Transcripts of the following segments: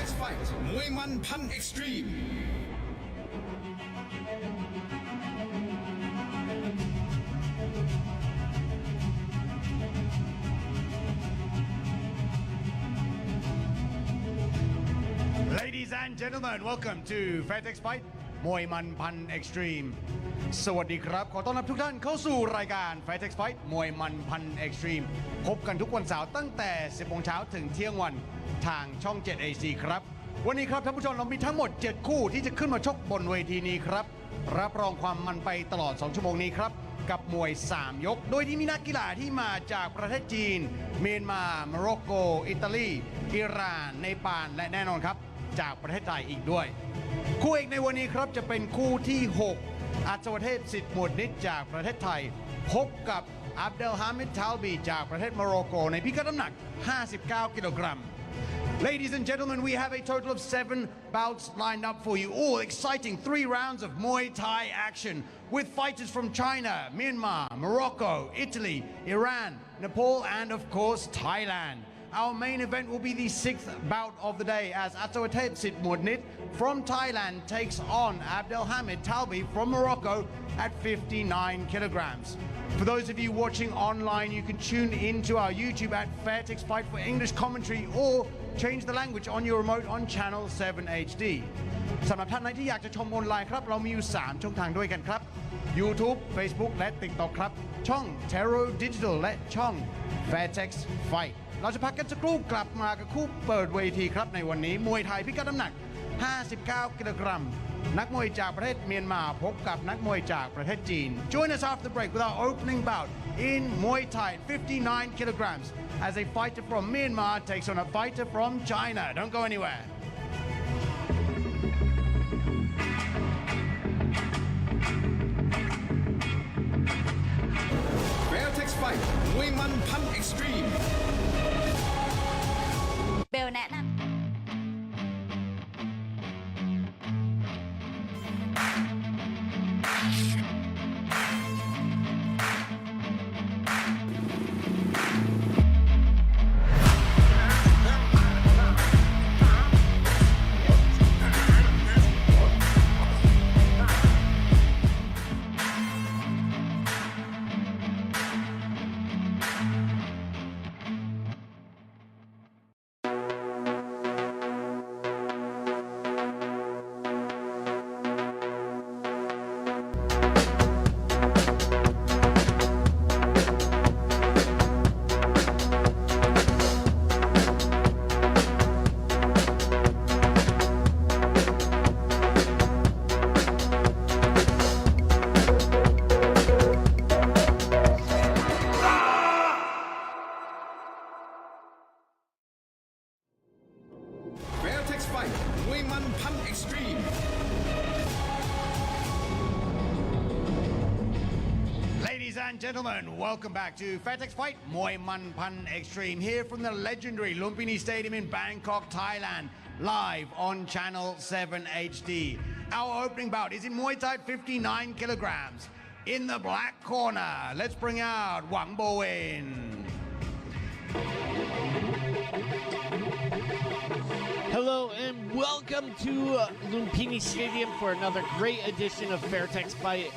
Fairtex Fight มวยมันพันเอ็กซ์ตรีม Ladies and gentlemen, welcome to Fairtex Fight มวยมันพันเอ็กซ์ตรีมสวัสดีครับขอต้อนรับทุกท่านเข้าสู่รายการ Fairtex Fight มวยมันพันเอ็กซ์ตรีมพบกันทุกวันเสาร์ตั้งแต่ 10 โมงเช้าถึงเที่ยงวันทางช่อง 7 AC ครับวันนี้ครับท่านผู้ชมเรามีทั้งหมด 7 คู่ที่จะขึ้นมาชกบนเวทีนี้ครับรับรองความมันไปตลอด 2 ชั่วโมงนี้ครับกับมวย 3 ยกโดยที่มีนักกีฬาที่มาจากประเทศจีนเมียนมาโมร็อกโกอิตาลีอิหร่านเนปาลและแน่นอนครับจากประเทศไทยอีกด้วยคู่เอกในวันนี้ครับจะเป็นคู่ที่ 6 อัศวเทพสิทธิ์หมวดนิดจากประเทศไทยพบกับอับเดลฮามิดทาลบีจากประเทศโมร็อกโกในพิกัดน้ำหนัก 59 กิโลกรัม Ladies and gentlemen, we have a total of 7 bouts lined up for you, all exciting 3 rounds of Muay Thai action with fighters from China, Myanmar, Morocco, Italy, Iran, Nepal, and of course Thailand. Our main event will be the 6th bout of the day as Atawatep Sitmudnit from Thailand takes on Abdelhamid Talbi from Morocco at 59 kilograms. For those of you watching online, you can tune into our YouTube at Fairtex Fight for English commentary or change the language on your remote on channel 7 HD สำหรับท่านไหนที่อยากจะชมออนไลน์ครับเรามีอยู่ 3 ช่องทางด้วยกันครับ YouTube Facebook และ TikTok ครับช่อง Terror Digital และช่อง Fairtex Fight เราจะพักกันสักครู่กลับมากับคู่เปิดเวทีครับในวันนี้มวยไทยพิกัดน้ำหนัก 59 กิโลกรัมนักมวยจากประเทศเมียนมาพบกับนักมวยจากประเทศจีน Join us after the break with our opening bout in Muay Thai 59 kilograms as a fighter from Myanmar takes on a fighter from China. Don't go anywhere. Fairtex Fight มวยมันพันเอ็กซ์ตรีม เบลแนะนำFairtex Fight มวยมันพันเอ็กซ์ตรีม Ladies and gentlemen, welcome back to Fairtex Fight Muay Man Pan Extreme here from the legendary Lumpinee Stadium in Bangkok, Thailand, live on channel 7 HD. Our opening bout is in Muay Thai 59 kilograms. In the black corner, let's bring out Wang Bowen. Hello and welcome to Lumpinee Stadium for another great edition of Fairtex Fight.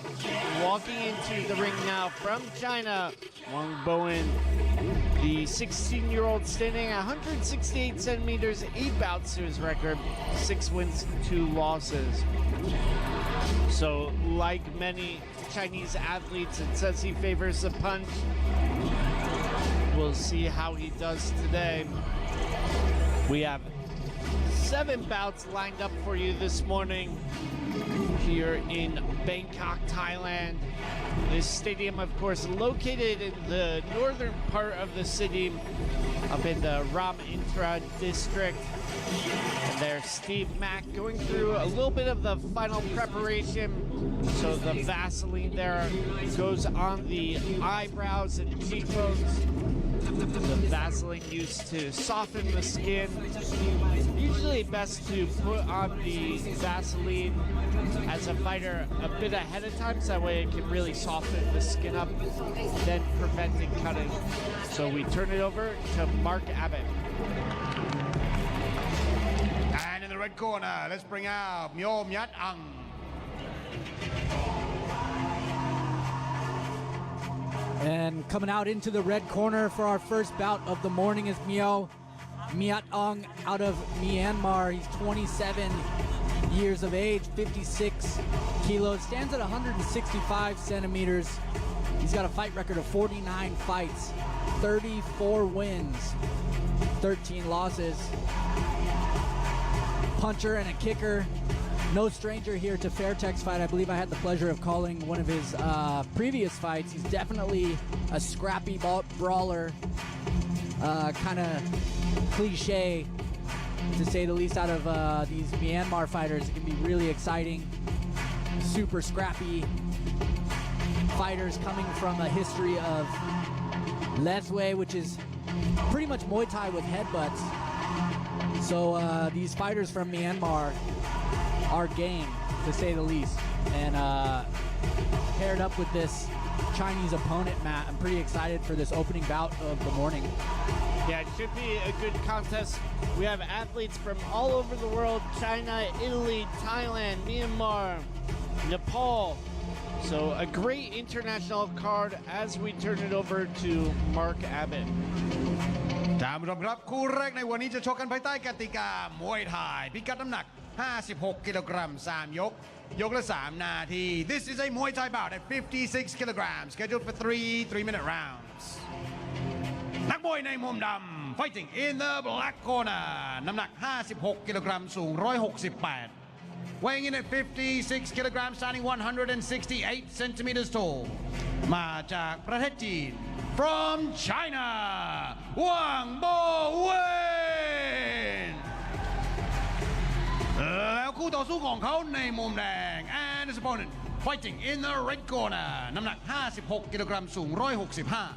Walking into the ring now from China, Wang Bowen, the 16-year-old standing at 168 centimeters, 8 bouts to his record, 6 wins, 2 losses. So like many Chinese athletes, it says he favors the punch. We'll see how he does today. We have 7 bouts lined up for you this morning here in Bangkok, Thailand. This stadium, of course, located in the northern part of the city, up in the Ram Intra district. And there's Steve Mack going through a little bit of the final preparation. So the Vaseline there goes on the eyebrows and cheekbones. The Vaseline used to soften the skin. Usually best to put on the Vaseline as a fighter a bit ahead of time, so that way it can really soften the skin up, then preventing cutting. So we turn it over to Mark Abbott. red corner, let's bring out Myo Myat Ang. And coming out into the red corner for our first bout of the morning is Myo Myat Ang out of Myanmar. He's 27 years of age, 56 kilos, stands at 165 centimeters. He's got a fight record of 49 fights, 34 wins, 13 losses. Puncher and a kicker. No stranger here to Fairtex fight. I believe I had the pleasure of calling one of his previous fights. He's definitely a scrappy brawler, kind of cliche to say the least out of these Myanmar fighters. It can be really exciting, super scrappy fighters coming from a history of Lesway, which is pretty much Muay Thai with headbutts. So these fighters from Myanmar are game, to say the least. And paired up with this Chinese opponent, Matt, I'm pretty excited for this opening bout of the morning. Yeah, it should be a good contest. We have athletes from all over the world: China, Italy, Thailand, Myanmar, Nepal. So a great international card as we turn it over to Mark Abbott. ท่านผู้ชมครับคู่แรกในวันนี้จะชกกันภายใต้กติกามวยไทยพิกัดน้ำหนัก 56 กิโลกรัม 3 ยก ยกละ 3 นาที This is a Muay Thai bout at 56 kilograms scheduled for 3-minute rounds นักมวยในมุมดำ fighting in the black corner น้ำหนัก 56 กิโลกรัม สูง 168 weighing in at 56 kilograms, standing 168 centimeters tall มาจากประเทศจีนFrom China, Wang Bowen แล้วคู่ต่อสู้ของเขาในมุมแดง and his opponent fighting in the red corner น้ำหนัก 56 กิโลกรัม สูง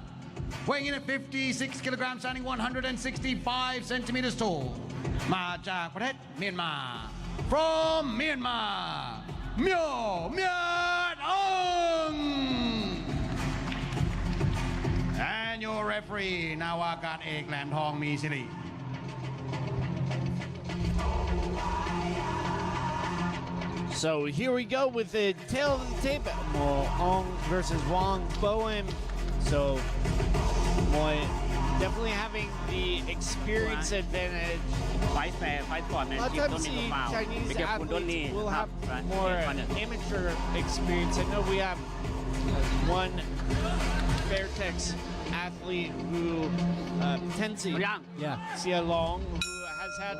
165 weighing in at 56 kilograms, standing 165 centimeters tall มาจากประเทศเมียนมา From Myanmar, Myo Myat Ang And your referee นาวากาศเอกแหลมทองมีสิริ So here we go with the tail of the tape. Mo Ong versus Wang Bowen. So Moy definitely having the experience advantage. Fight fair, fight for A lot of times the Chinese athletes will have more amateur experience. I know we have one Fairtex athlete who Tenzi Xia Long, who has had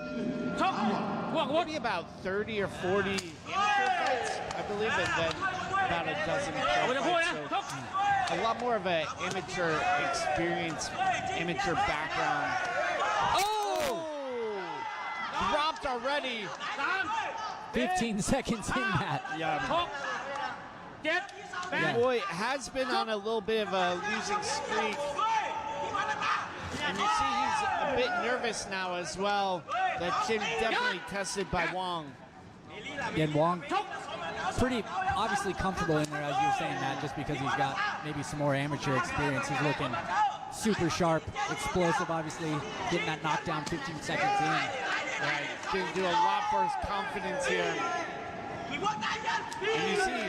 maybe about 30 or 40 amateur fights, I believe, and then about a dozen pro fights. So a lot more of an amateur experience, amateur background. Oh! Dropped already. 15 seconds in that. Bad boy has been on a little bit of a losing streak. And you see he's a bit nervous now as well. That chin definitely tested by Wang. And Wang pretty obviously comfortable in there, as you were saying, Matt, just because he's got maybe some more amateur experience. He's looking super sharp, explosive, obviously, getting that knockdown 15 seconds in. Right, gonna do a lot for his confidence here. And you see,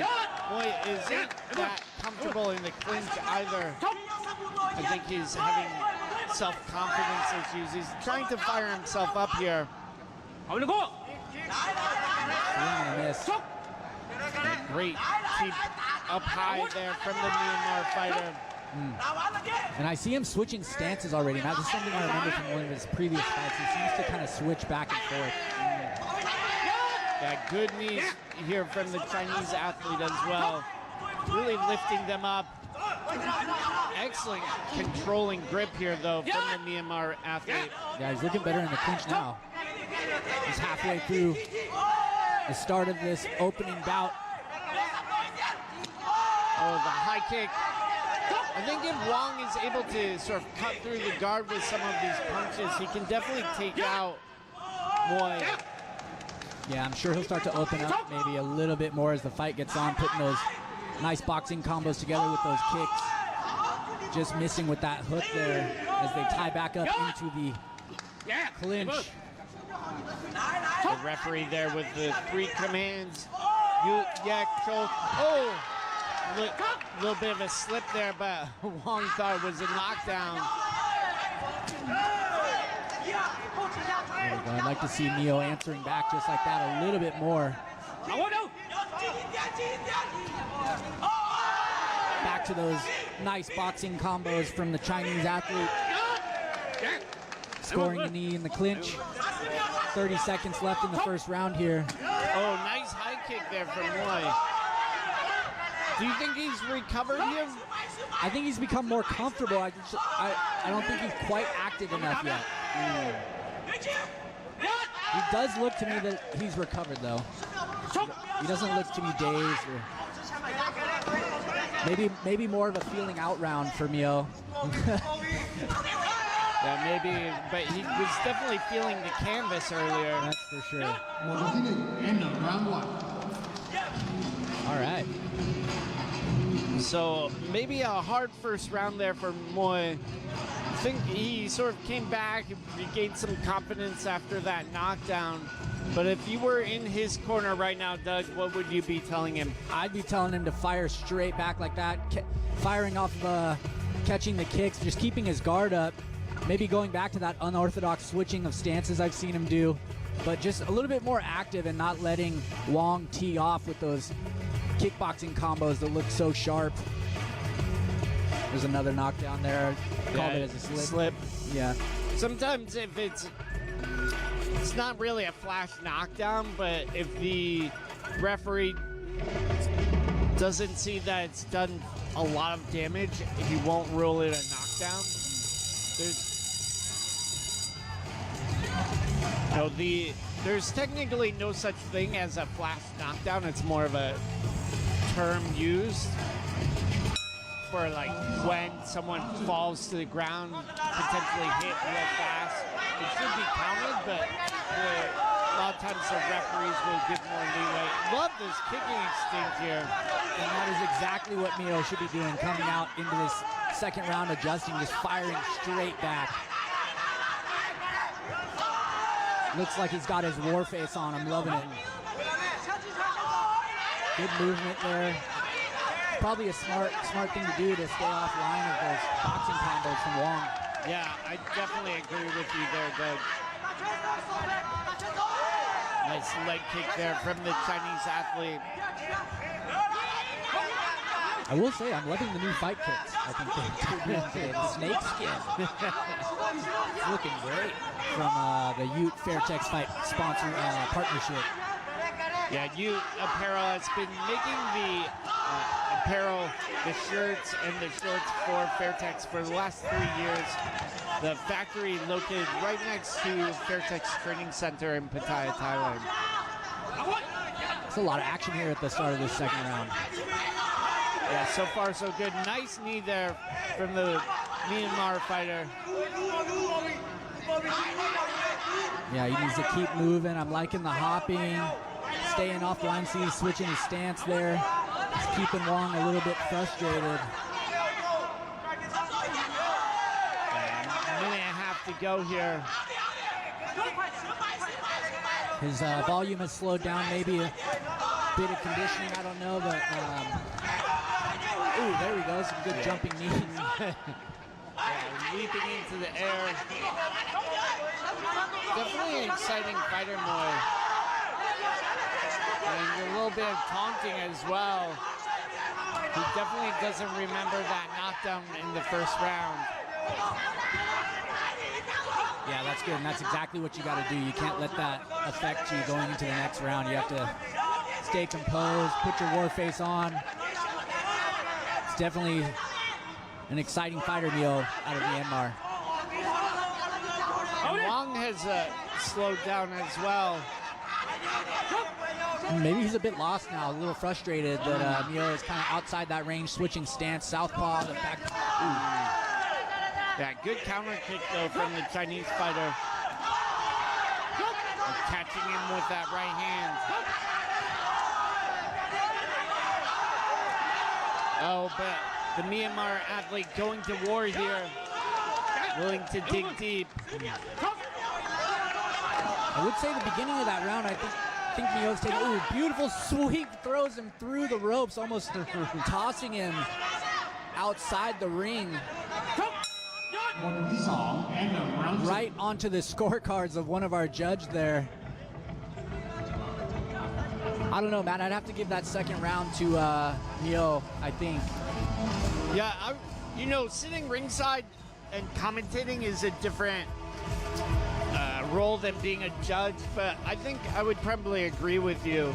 boy, isn't that comfortable in the clinch either. I think he's having self-confidence issues. He's trying to fire himself up here. Great keep up high there from the Myanmar fighter. And I see him switching stances already. Now, this is something I remember from one of his previous fights. He seems to kind of switch back and forth. Yeah, good knees here from the Chinese athlete as well. Really lifting them up. Excellent controlling grip here, though, from the Myanmar athlete. Yeah, he's looking better in the clinch now. He's halfway through the start of this opening bout. Oh, the high kick. I think if Wang is able to sort of cut through the guard with some of these punches, he can definitely take out Moy. Yeah, I'm sure he'll start to open up maybe a little bit more as the fight gets on, putting those nice boxing combos together with those kicks. Just missing with that hook there as they tie back up into the clinch. The referee there with the 3 commands. Yu Yak Chok. Oh! Little bit of a slip there, but Wong thought it was a knockdown. There we go. I'd like to see Mio answering back just like that a little bit more. Back to those nice boxing combos from the Chinese athlete. Scoring the knee in the clinch. 30 seconds left in the first round here. Oh, nice high kick there from Moy. Do you think he's recovered here? I think he's become more comfortable. I don't think he's quite active enough yet. He does look to me that he's recovered, though. He doesn't look to me dazed. Or maybe more of a feeling out round for Mio. Yeah, maybe, but he was definitely feeling the canvas earlier. That's for sure. End of round 1. All right. So maybe a hard first round there for Moy. I think he sort of came back, regained some confidence after that knockdown. But if you were in his corner right now, Doug, what would you be telling him? I'd be telling him to fire straight back like that, firing off of catching the kicks, just keeping his guard up. Maybe going back to that unorthodox switching of stances I've seen him do, but just a little bit more active and not letting Wong tee off with those kickboxing combos that look so sharp. There's another knockdown there. Called it as a slip. Yeah. Sometimes if it's not really a flash knockdown, but if the referee doesn't see that it's done a lot of damage, he won't rule it a knockdown. There's technically no such thing as a flash knockdown. It's more of a term used for like when someone falls to the ground, potentially hit real fast. It should be counted, but a lot of times the referees will give more leeway. Love this kicking exchange here. And that is exactly what Mio should be doing, coming out into this second round, adjusting, just firing straight back. Looks like he's got his war face on. I'm loving it. Good movement there. Probably a smart thing to do to stay offline of those boxing combos from Wong. Yeah, I definitely agree with you there, Doug. Nice leg kick there from the Chinese athlete. I will say, I'm loving the new fight kits. I think they're the snake skin. It's looking great from the Ute Fairtex fight sponsor partnership. Yeah, Ute Apparel has been making the apparel, the shirts, and the shorts for Fairtex for the last 3 years. The factory located right next to Fairtex Training Center in Pattaya, Thailand. It's a lot of action here at the start of this second round. Yeah, so far so good. Nice knee there from the Myanmar fighter. Yeah, he needs to keep moving. I'm liking the hopping, staying offline. See, he's switching his stance there. He's keeping Wong a little bit frustrated. A minute and a half to go here. His volume has slowed down, maybe a bit of conditioning, I don't know, but ooh, there we go, some good jumping knees. Yeah, leaping into the air. Definitely an exciting fighter, Moy. And a little bit of taunting as well. He definitely doesn't remember that knockdown in the first round. Yeah, that's good, and that's exactly what you got to do. You can't let that affect you going into the next round. You have to stay composed, put your war face on. It's definitely an exciting fighter, Mio, out of Myanmar. And Wong has slowed down as well. Maybe he's a bit lost now, a little frustrated that Mio is kind of outside that range, switching stance, southpaw, the back. Ooh. Yeah, good counter kick though from the Chinese fighter. Catching him with that right hand. Oh, but the Myanmar athlete going to war here, willing to dig deep. I would say the beginning of that round, I think Mio's taking, ooh, beautiful sweep, throws him through the ropes, almost tossing him outside the ring. Right onto the scorecards of one of our judges there. I don't know, man. I'd have to give that second round to Mio, I think. Yeah, you know, sitting ringside and commentating is a different role than being a judge, but I think I would probably agree with you.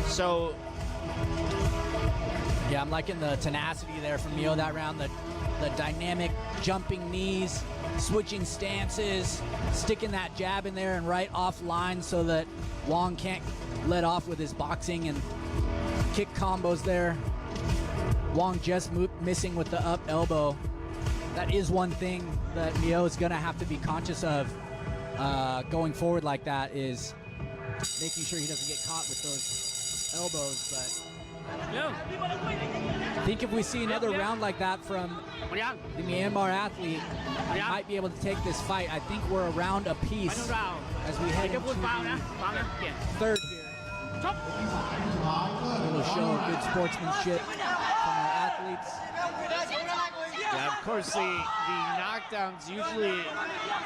So, yeah, I'm liking the tenacity there from Mio that round, the dynamic jumping knees, switching stances, sticking that jab in there and right offline so that Wong can't let off with his boxing and kick combos there. Wong just missing with the up elbow. That is one thing that Mio is going to have to be conscious of going forward like that, is making sure he doesn't get caught with those elbows. But I think if we see another round like that from the Myanmar athlete, we might be able to take this fight. I think we're a round apiece as we head into the third here. A little show of good sportsmanship from our athletes. yeah, of course, the knockdowns usually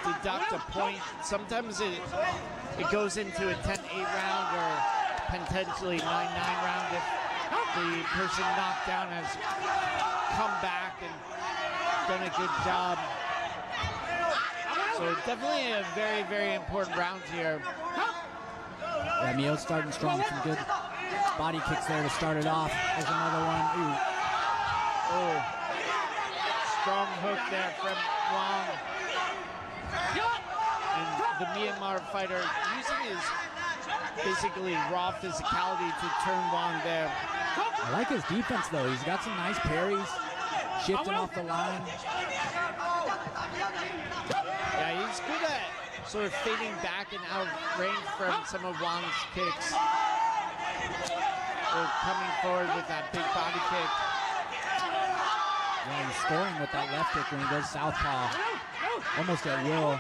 deduct a point. Sometimes it goes into a 10-8 round or potentially 9-9 round if the person knocked down has come back and done a good job. So definitely a very, very important round here. Yeah, Mio's starting strong. Some good body kicks there to start it off. There's another one. Ooh. Oh, strong hook there from Wong. And the Myanmar fighter using his basically raw physicality to turn Wong there. I like his defense, though. He's got some nice parries, shifting off the line. Yeah, he's good at sort of fading back and out of range from some of Wong's kicks. Or coming forward with that big body kick. Yeah, he's scoring with that left kick when he goes southpaw. Almost at will.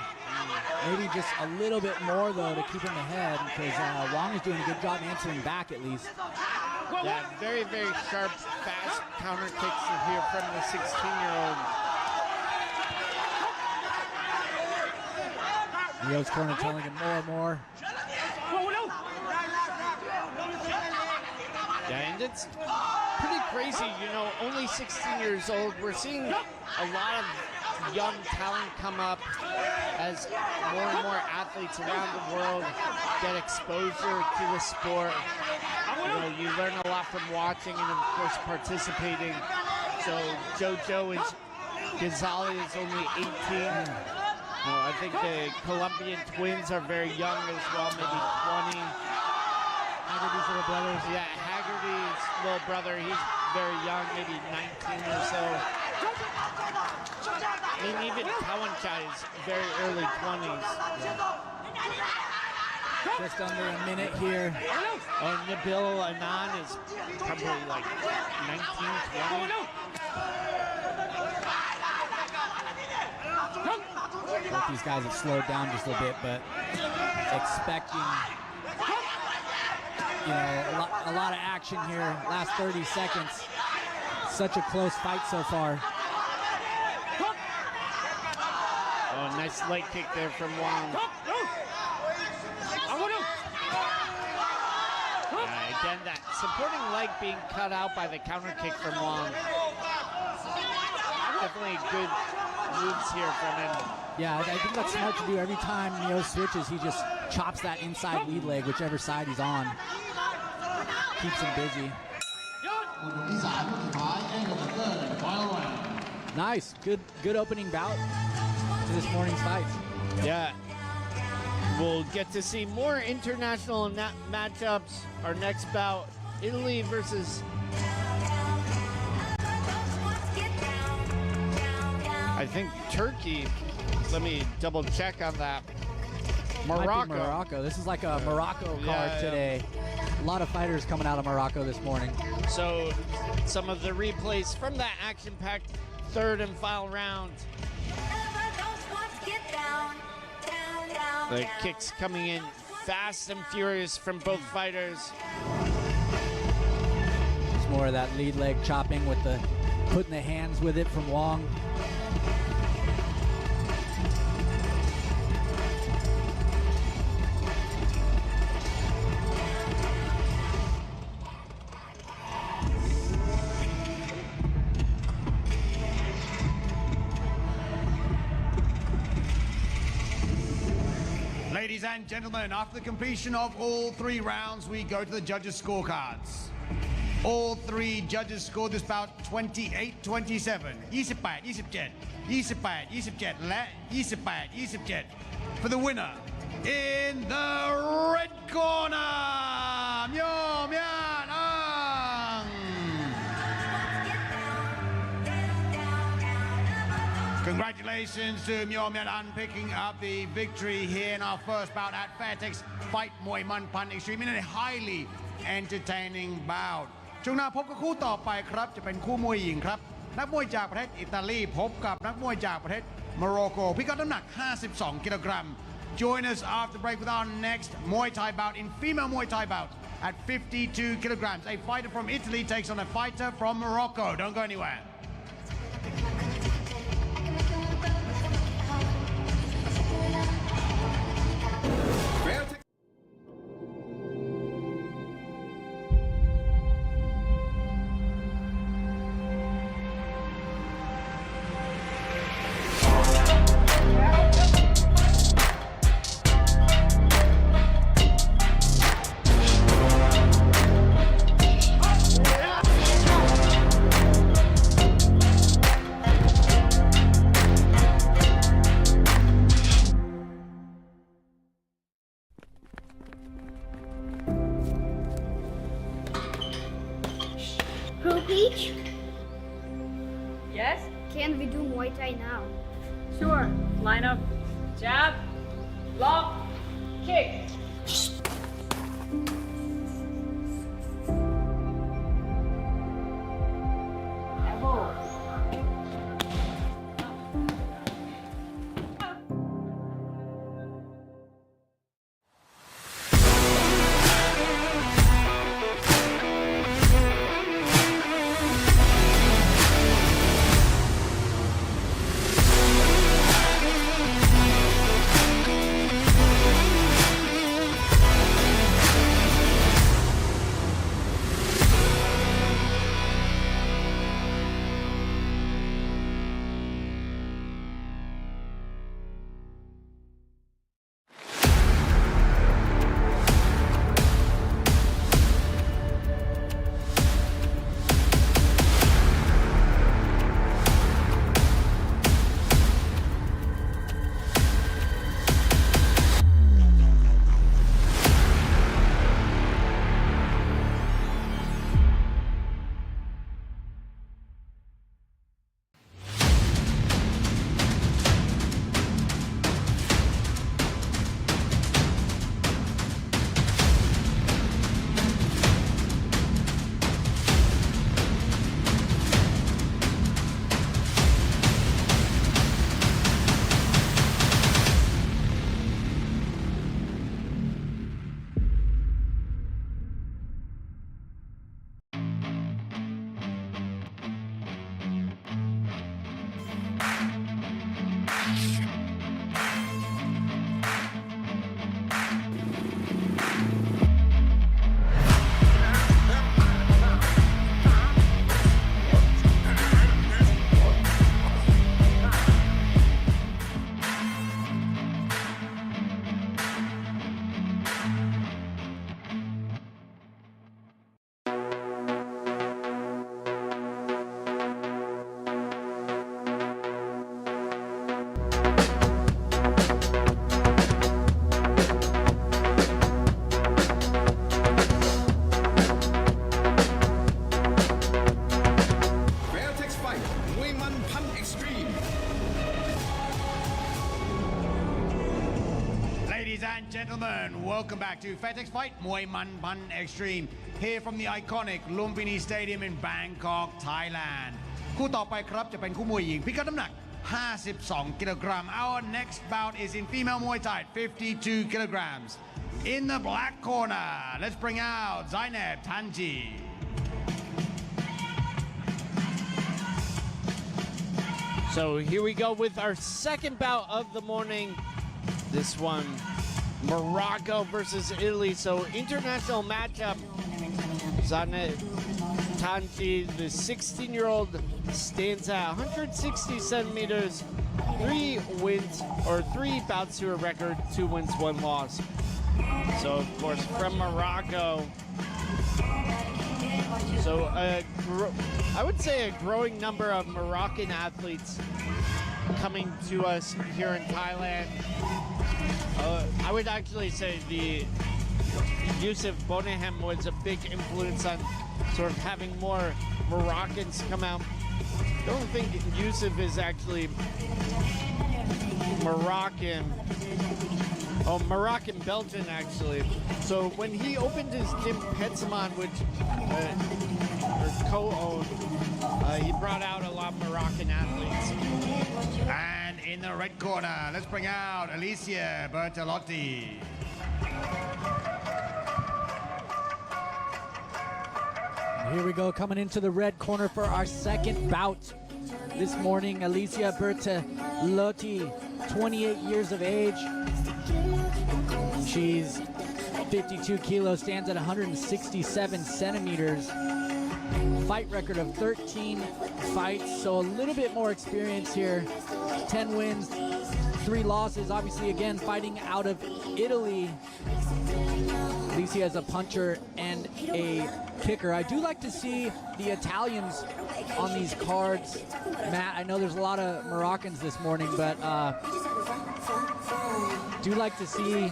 Maybe just a little bit more, though, to keep him ahead, because Wong is doing a good job answering back, at least. Yeah, very, very sharp, fast counter kicks here from the 16-year-old. Mio's corner telling him more and more. Yeah, and it's pretty crazy, you know, only 16 years old. We're seeing a lot of young talent come up as more and more athletes around the world get exposure to the sport. You know, you learn a lot from watching and, of course, participating. So JoJo Gonzalez is only 18. I think the Colombian twins are very young as well, maybe 20. Haggerty's little brothers. Yeah, Haggerty's little brother, he's very young, maybe 19 or so. I mean, even Kawanchai is very early 20s. Just under a minute here. Oh, Nabil Anand is probably like 19, 20. Both these guys have slowed down just a bit, but expecting, you know, a lot of action here. Last 30 seconds. Such a close fight so far. Oh, nice leg kick there from Wong. Again, that supporting leg being cut out by the counter kick from Wong. Definitely good moves here from him. Yeah, I think that's smart to do. Every time Mio switches, he just chops that inside lead leg, whichever side he's on. Keeps him busy. Nice. Good opening bout to this morning's fight. Yeah. We'll get to see more international matchups. Our next bout, Italy versus... I think Turkey. Let me double check on that. Morocco. Morocco. This is like a Morocco card today. A lot of fighters coming out of Morocco this morning. So some of the replays from that action-packed third and final round. Never don't want to get down. The kicks coming in fast and furious from both fighters. It's more of that lead leg chopping with the putting the hands with it from Wong. Ladies and gentlemen, after the completion of all 3 rounds, we go to the judges' scorecards. All 3 judges scored this bout 28-27, 28-27, 28-27 และ 28-27 for the winner in the red corner, Myo Myan Ang. Congratulations to Myo Myan An picking up the victory here in our first bout at Fairtex Fight Muay Man Pan Extreme in a highly entertaining bout. ช่วงหน้าพบกับคู่ต่อไปครับจะเป็นคู่มวยหญิงครับนักมวยจากประเทศอิตาลีพบกับนักมวยจากประเทศโมร็อกโกพิกัดน้ำหนัก 52 กิโลกรัม Join us after break with our next Muay Thai bout in female Muay Thai bout at 52 kilograms. A fighter from Italy takes on a fighter from Morocco. Don't go anywhere. Fairtex Pro Peach, Yes? can we do Muay Thai now? Sure. Line up. Jab. Block. Kick. Elbow. and gentlemen, welcome back to Fairtex Fight Muay Man Pan Extreme here from the iconic Lumpinee Stadium in Bangkok, Thailand คู่ต่อไปครับจะเป็นคู่มวยหญิงพิกัดน้ำหนัก 52 กิโลกรัม Our next bout is in female Muay Thai 52 kilograms. In the black corner, let's bring out Zainab Tanji. So here we go with our second bout of the morning. This one, Morocco versus Italy. So international matchup. Zainab Tanji, the 16-year-old, stands at 160 centimeters, 3 wins, or 3 bouts to a record, 2 wins, 1 loss. So, of course, from Morocco. So, I would say a growing number of Moroccan athletes coming to us here in Thailand. I would actually say the Yusuf Bonahem was a big influence on sort of having more Moroccans come out. I don't think Yusuf is actually Moroccan. Oh, Moroccan-Belgian, actually. So when he opened his gym, Petsaman, which co-owned, he brought out a lot of Moroccan athletes. And in the red corner, let's bring out Alicia Bertolotti. Here we go, coming into the red corner for our second bout this morning. Alicia Bertolotti, 28 years of age. She's 52 kilos, stands at 167 centimeters. Fight record of 13 fights, so a little bit more experience here. 10 wins, 3 losses. Obviously, again, fighting out of Italy. Alicia is a puncher and a kicker. I do like to see the Italians on these cards. Matt, I know there's a lot of Moroccans this morning, but do like to see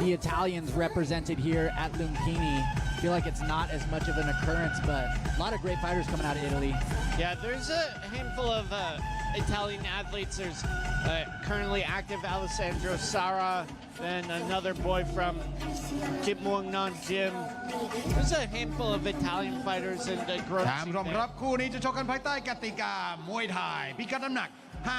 the Italians represented here at Lumpinee. I feel like it's not as much of an occurrence, but a lot of great fighters coming out of Italy. Yeah, there's a handful of Italian athletes. There's currently active Alessandro Sara, then another boy from Jip Muang Non Gym. There's a handful of Italian fighters and growth. ท่านผู้ชมครับคู่นี้จะชกกันภายใต้กติกามวยไทยพิกัดน้ำหนัก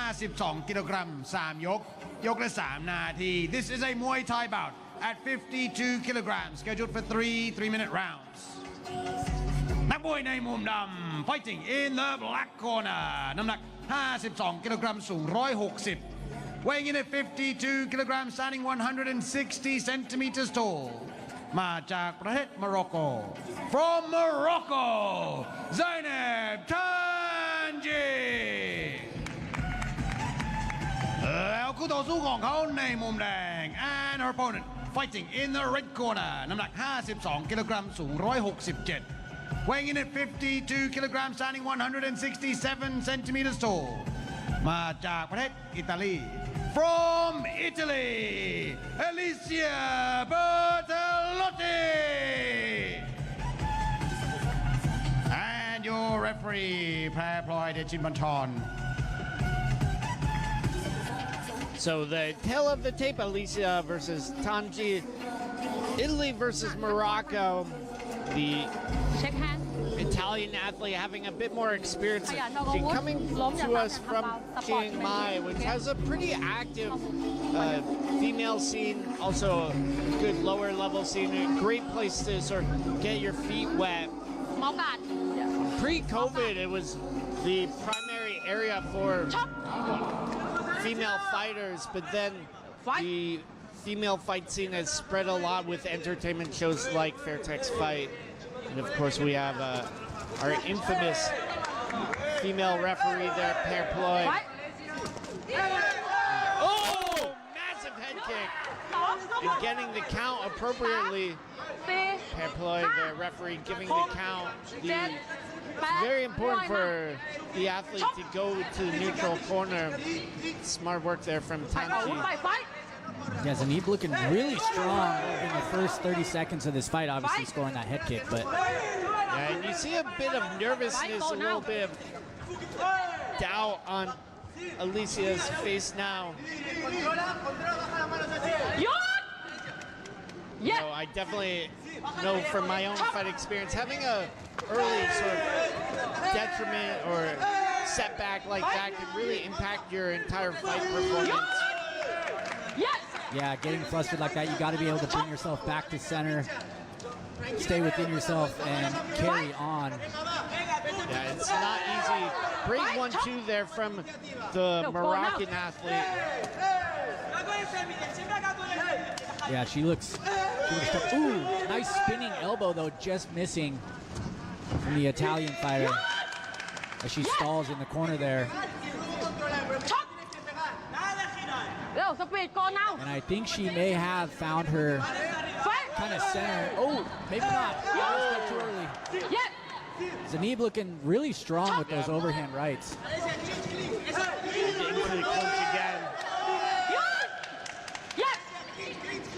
52 กิโลกรัม 3 ยก ยกละ 3 นาที This is a Muay Thai bout at 52 kilograms, scheduled for 3 3-minute rounds. นักมวยในมุมดำ fighting in the black corner น้ำหนัก 52 กิโลกรัม สูง 160 weighing in at 52 kilograms, standing 160 centimeters tall มาจากประเทศโมร็อกโก from Morocco Zainab Tanji แล้วคู่ต่อสู้ของเขาในมุมแดง and her opponent fighting in the red corner น้ำหนัก 52 กิโลกรัม สูง 167 weighing in at 52 kilograms, standing 167 centimeters tall มาจากประเทศอิตาลี from Italy Alicia Bertolotti and your referee แพรพลอยเดชินบัญชร So the tail of the tape, Alicia versus Tanji, Italy versus Morocco. The Italian athlete having a bit more experience. She coming to us from Chiang Mai, which has a pretty active female scene, also a good lower level scene, a great place to sort of get your feet wet. Pre-COVID, it was the primary area for female fighters, but then the female fight scene has spread a lot with entertainment shows like Fairtex Fight. And of course, we have our infamous female referee there, Per Ploy. Oh, massive head kick. And getting the count appropriately. Per Ploy, the referee, giving the count. Very important for the athlete to go to the neutral corner. Smart work there from Tanji. Yes, and he's looking really strong in the first 30 seconds of this fight, obviously scoring that head kick, but... Yeah, and you see a bit of nervousness, a little bit of doubt on Alicia's face now. So I definitely know from my own fight experience, having a early sort of detriment or setback like that can really impact your entire fight performance. Yeah, getting flustered like that, you got to be able to bring yourself back to center, stay within yourself, and carry on. Yeah, it's not easy. Great 1-2 there from the Moroccan athlete. Yeah, she looks tough. Ooh, nice spinning elbow though, just missing from the Italian fighter as she stalls in the corner there. And I think she may have found her kind of center. Oh, maybe not. Oh, too early. Zanib looking really strong with those overhand rights. Getting to the clinch again.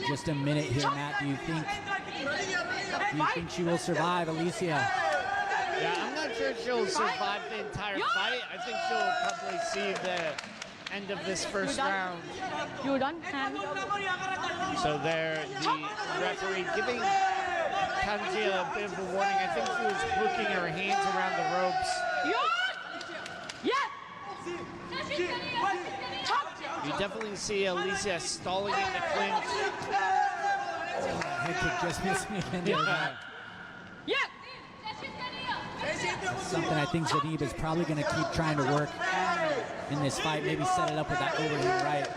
Just a minute here, Matt. Do you think she will survive, Alicia? Yeah, I'm not sure she'll survive the entire fight. I think she'll probably see the end of this first round. You done? So there, the referee giving Kanji a bit of a warning. I think she was hooking her hands around the ropes. You definitely see Alicia stalling in the clinch. Head kick just missing again. Something I think Zanib is probably going to keep trying to work in this fight. Maybe set it up with that overhand right.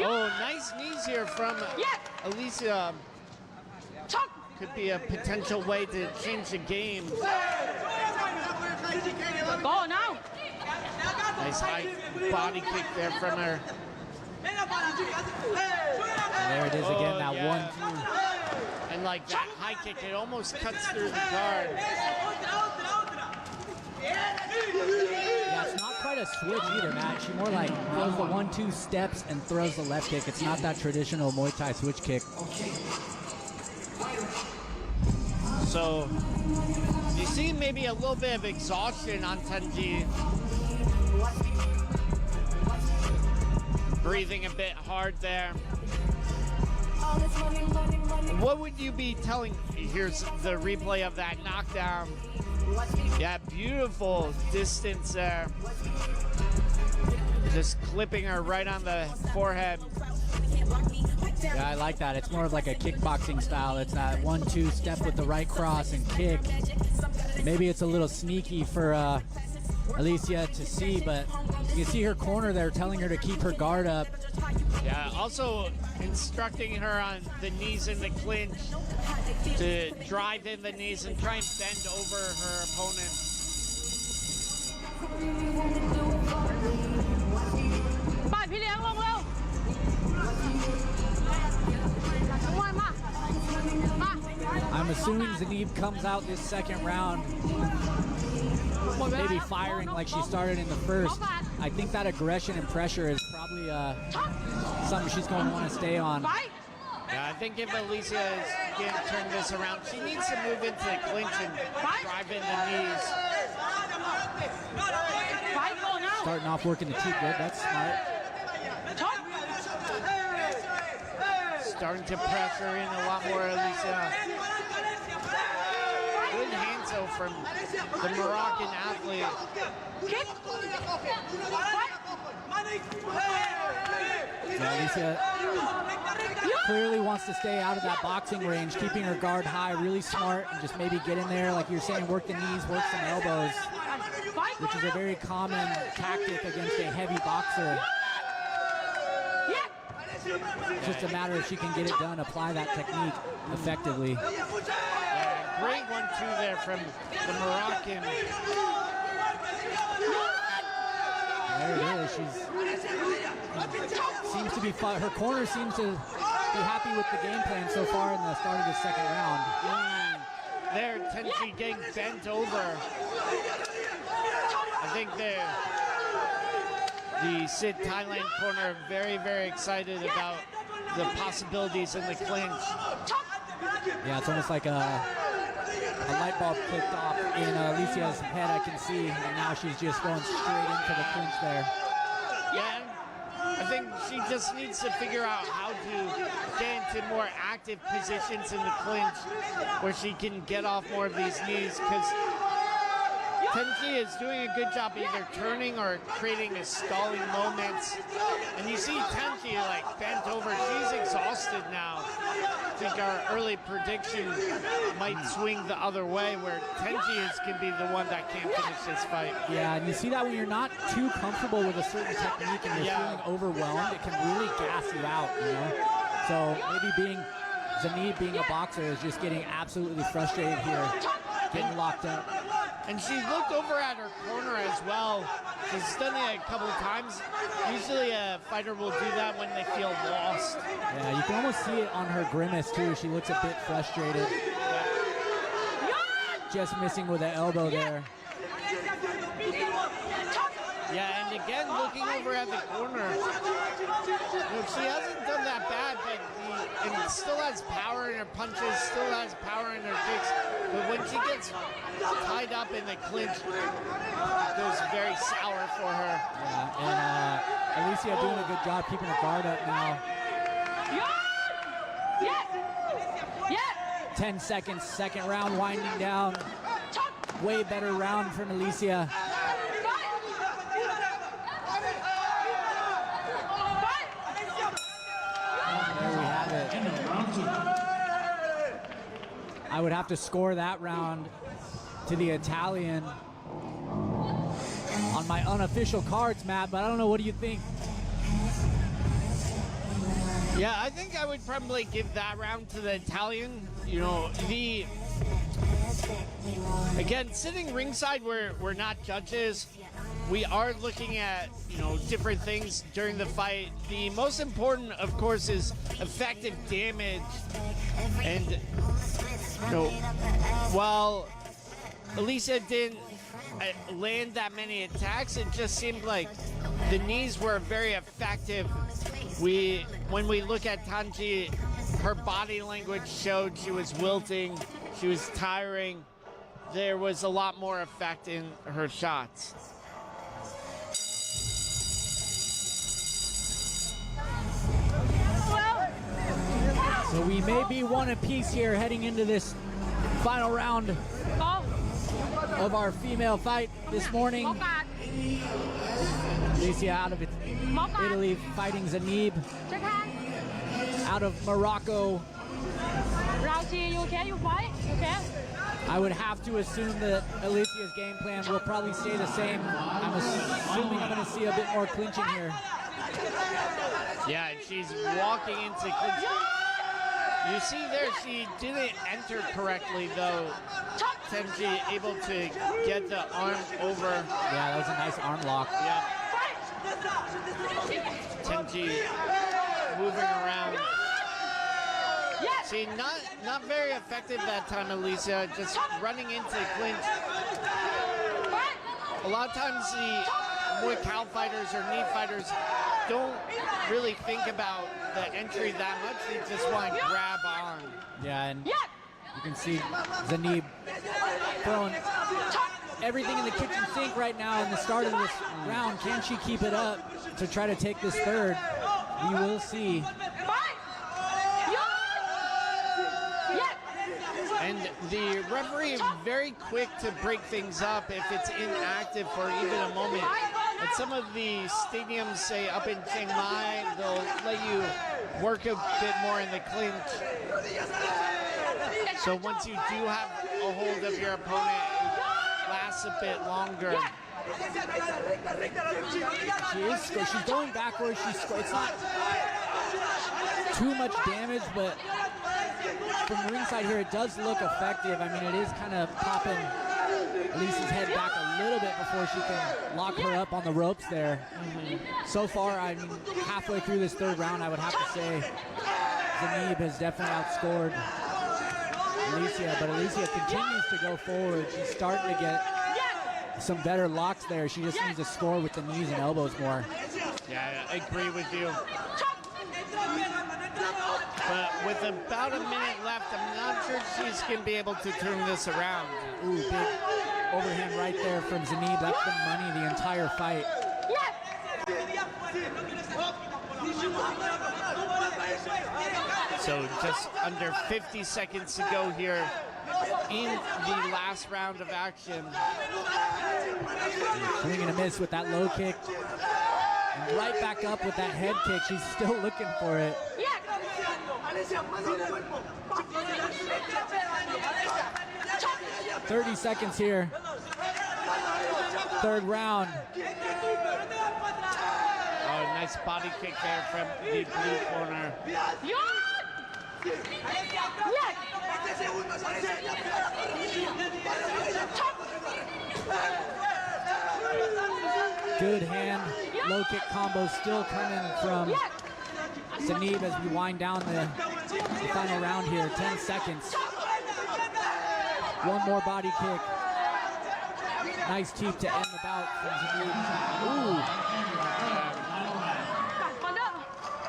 Oh, nice knees here from Alicia. Could be a potential way to change the game. Go now. Nice high body kick there from her. And there it is again, that 1-2. And like that high kick, it almost cuts through the guard. Yeah, it's not quite a switch either, Matt. She more like throws the 1-2 steps and throws the left kick. It's not that traditional Muay Thai switch kick. So you see maybe a little bit of exhaustion on Tenji. Breathing a bit hard there. What would you be telling? Here's the replay of that knockdown. Yeah, beautiful distance there. Just clipping her right on the forehead. Yeah, I like that. It's more of like a kickboxing style. It's that 1-2 step with the right cross and kick. Maybe it's a little sneaky for Alicia to see, but you can see her corner there telling her to keep her guard up. Yeah, also instructing her on the knees in the clinch to drive in the knees and try and bend over her opponent. I'm assuming Zanib comes out this second round maybe firing like she started in the first. I think that aggression and pressure is probably something she's going to want to stay on. Yeah, I think if Alicia is going to turn this around, she needs to move into the clinch and drive in the knees. Starting off working the cheek good. That's smart. Starting to pressure in a lot more, Alicia. Good hands though from the Moroccan athlete. Yeah, Alicia clearly wants to stay out of that boxing range, keeping her guard high, really smart, and just maybe get in there, like you're saying, work the knees, work some elbows, which is a very common tactic against a heavy boxer. It's just a matter if she can get it done, apply that technique effectively. Yeah, great 1-2 there from the Moroccan. There it is. She seems to be, her corner seems to be happy with the game plan so far in the start of the second round. There, Tenji getting bent over. I think the Sid Thailand corner are very, very excited about the possibilities in the clinch. Yeah, it's almost like a light bulb clicked off in Alicia's head, I can see, and now she's just going straight into the clinch there. Yeah, I think she just needs to figure out how to get into more active positions in the clinch where she can get off more of these knees, because Tenji is doing a good job either turning or creating a stalling moments. And you see Tenji like bent over. She's exhausted now. I think our early prediction might swing the other way where Tenji can be the one that can't finish this fight. Yeah, and you see that when you're not too comfortable with a certain technique and you're feeling overwhelmed, it can really gas you out, you know? So maybe Zanib being a boxer is just getting absolutely frustrated here, getting locked up. And she looked over at her corner as well. She's done it a couple of times. Usually a fighter will do that when they feel lost. Yeah, you can almost see it on her grimace too. She looks a bit frustrated. Just missing with the elbow there. Yeah, and again, looking over at the corner, she hasn't done that bad, but and still has power in her punches, still has power in her kicks. But when she gets tied up in the clinch, it goes very sour for her. Yeah, and Alicia doing a good job keeping her guard up now. 10 seconds, second round winding down. Way better round from Alicia. There we have it. I would have to score that round to the Italian on my unofficial cards, Matt, but I don't know. What do you think? Yeah, I think I would probably give that round to the Italian. You know, again, sitting ringside, we're not judges. We are looking at, you know, different things during the fight. The most important, of course, is effective damage. And, you know, while Alicia didn't land that many attacks, it just seemed like the knees were very effective. When we look at Tenji, her body language showed she was wilting, she was tiring. There was a lot more effect in her shots. So we may be one apiece here heading into this final round of our female fight this morning. Alicia out of Italy fighting Zanib out of Morocco. You okay? You fight? Okay? I would have to assume that Alicia's game plan will probably stay the same. I'm assuming I'm going to see a bit more clinching here. Yeah, and she's walking into clinch. You see there, she didn't enter correctly, though. Tenji able to get the arm over. Yeah, that was a nice arm lock. Yeah. Tenji moving around. See, not very effective that time, Alicia. Just running into clinch. A lot of times the Muay Thai fighters or knee fighters don't really think about the entry that much. They just want to grab on. Yeah, and you can see Zanib throwing everything in the kitchen sink right now in the start of this round. Can she keep it up to try to take this third? We will see. And the referee very quick to break things up if it's inactive for even a moment. At some of the stadiums, say up in Chiang Mai, they'll let you work a bit more in the clinch. So once you do have a hold of your opponent, it lasts a bit longer. She's going backwards. It's not too much damage, but from ringside here, it does look effective. I mean, it is kind of popping Lisa's head back a little bit before she can lock her up on the ropes there. So far, I mean, halfway through this third round, I would have to say Zanib has definitely outscored Alicia, but Alicia continues to go forward. She's starting to get some better locks there. She just needs to score with the knees and elbows more. Yeah, I agree with you. But with about a minute left, I'm not sure she's going to be able to turn this around. Ooh, big overhand right there from Zanib. That's been money the entire fight. So just under 50 seconds to go here. in the last round of action. Swing and a miss with that low kick. And right back up with that head kick. She's still looking for it. 30 seconds here. Third round. Oh, nice body kick there from the blue corner. Good hand, low kick combo still coming from Sanib as we wind down the final round here. 10 seconds. One more body kick. Nice teep to end the bout from Sanib. Ooh.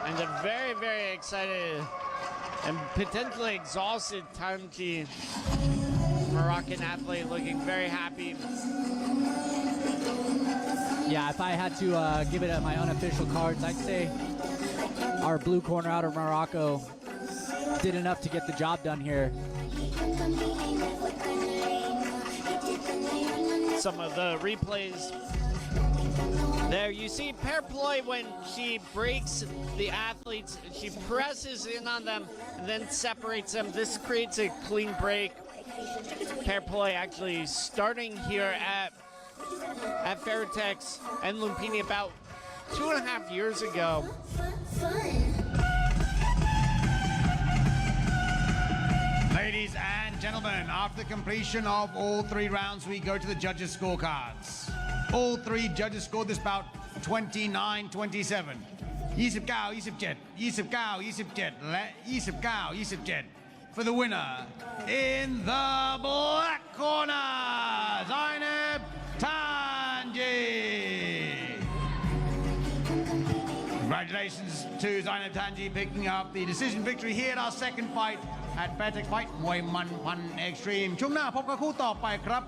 And a very, very excited and potentially exhausted Tanji, Moroccan athlete, looking very happy. Yeah, if I had to give it my unofficial cards, I'd say our blue corner out of Morocco did enough to get the job done here. Some of the replays there, you see pair ploy when she breaks the athletes, she presses in on them and then separates them. This creates a clean break. Pair ploy actually starting here at Fairtex and Lumpinee about 2.5 years ago. Ladies and gentlemen, after completion of all 3 rounds, we go to the judges' scorecards. All 3 judges scored this bout 29-27. 29-27, 29-27,และ29-27. For the winner, in the black corner, Zainab Tanji. Congratulations to Zainab Tanji picking up the decision victory here at our second fight at Fairtex Fight มวยมันพัน Extreme ช่วงหน้าพบกับคู่ต่อไปครับ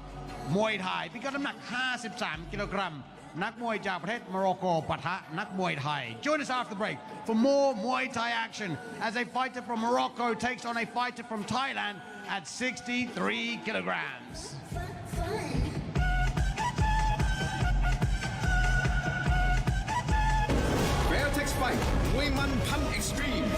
มวยไทยพิกัดน้ำหนัก 53 กิโลกรัมนักมวยจากประเทศโมร็อกโกปะทะนักมวยไทย Join us after the break for more Muay Thai action as a fighter from Morocco takes on a fighter from Thailand at 63 kilograms. Fairtex Fight มวยมันพัน Extreme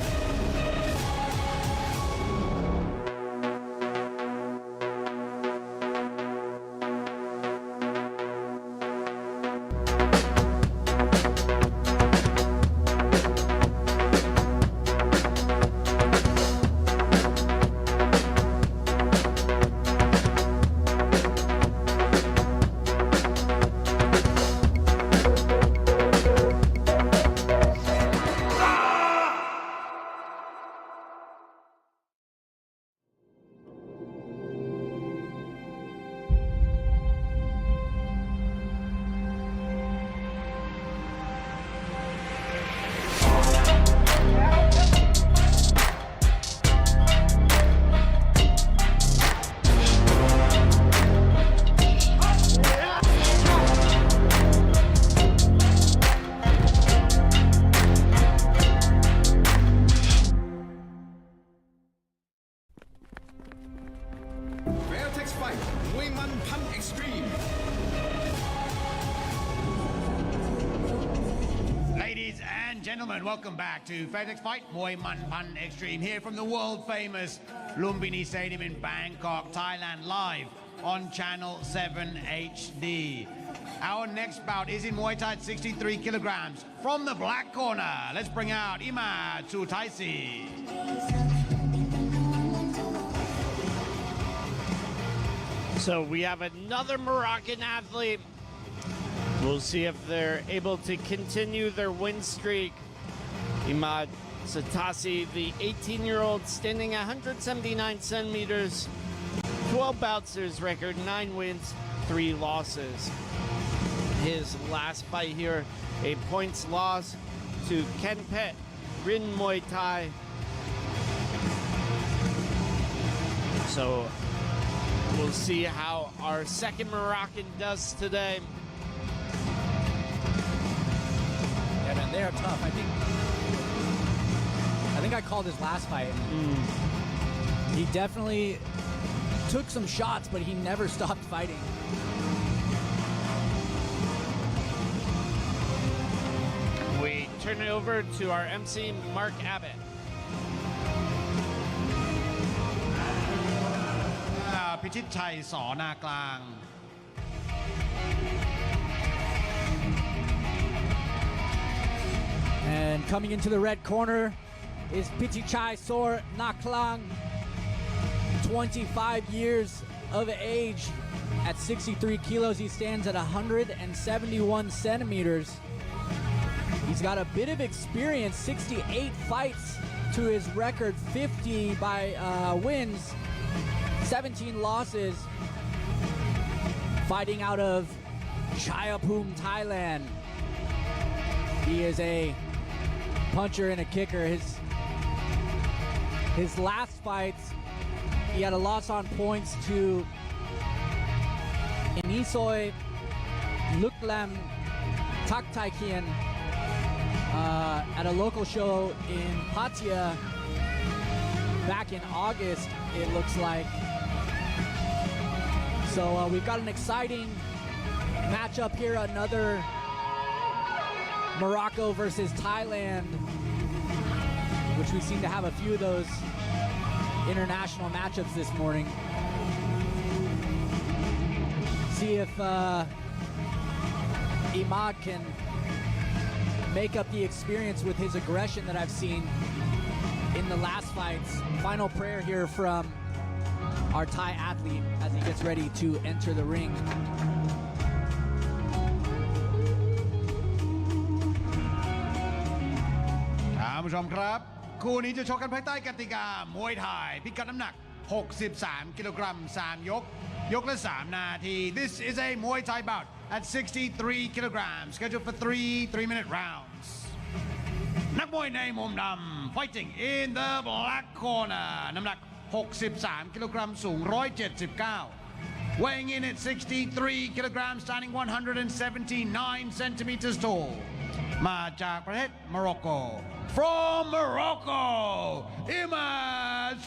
Welcome back to Fairtex Fight มวยมันพัน Extreme here from the world famous Lumpinee Stadium in Bangkok, Thailand, live on Channel 7 HD. Our next bout is in Muay Thai at 63 kilograms. From the black corner, let's bring out Ima Tsutaisi. So we have another Moroccan athlete. We'll see if they're able to continue their win streak. Imad Satasi, the 18-year-old, standing at 179 centimeters, 12 bouts to his record, 9 wins, 3 losses. His last fight here, a points loss to Kenpet Rin Muay Thai. So we'll see how our second Moroccan does today. Yeah, man, they are tough. I think I called his last fight. He definitely took some shots, but he never stopped fighting. We turn it over to our MC, Mark Abbott. พิชิตชัยสอนากลาง And coming into the red corner is Pichichai Sor Naklang, 25 years of age. At 63 kilos, he stands at 171 centimeters. He's got a bit of experience, 68 fights to his record, 50 by wins, 17 losses. Fighting out of Chayapum, Thailand. He is a puncher and a kicker. His last fights, he had a loss on points to Inisoy Luklam Taktaikian at a local show in Pattaya back in August, it looks like. So we've got an exciting matchup here, another Morocco versus Thailand, which we seem to have a few of those international matchups this morning. See if Imad can make up the experience with his aggression that I've seen in the last fights. Final prayer here from our Thai athlete as he gets ready to enter the ring. ท่านผู้ชมครับคู่นี้จะชกกันภายใต้กติกามวยไทยพิกัดน้ำหนัก 63 กิโลกรัม 3 ยก ยกละ 3 นาที This is a Muay Thai bout at 63 kilograms scheduled for 3-minute rounds นักมวยในมุมดำ fighting in the black corner น้ำหนัก 63 กิโลกรัม สูง 179 weighing in at 63 kilograms standing 179 centimeters tall มาจากประเทศโมร็อกโก From Morocco, Imad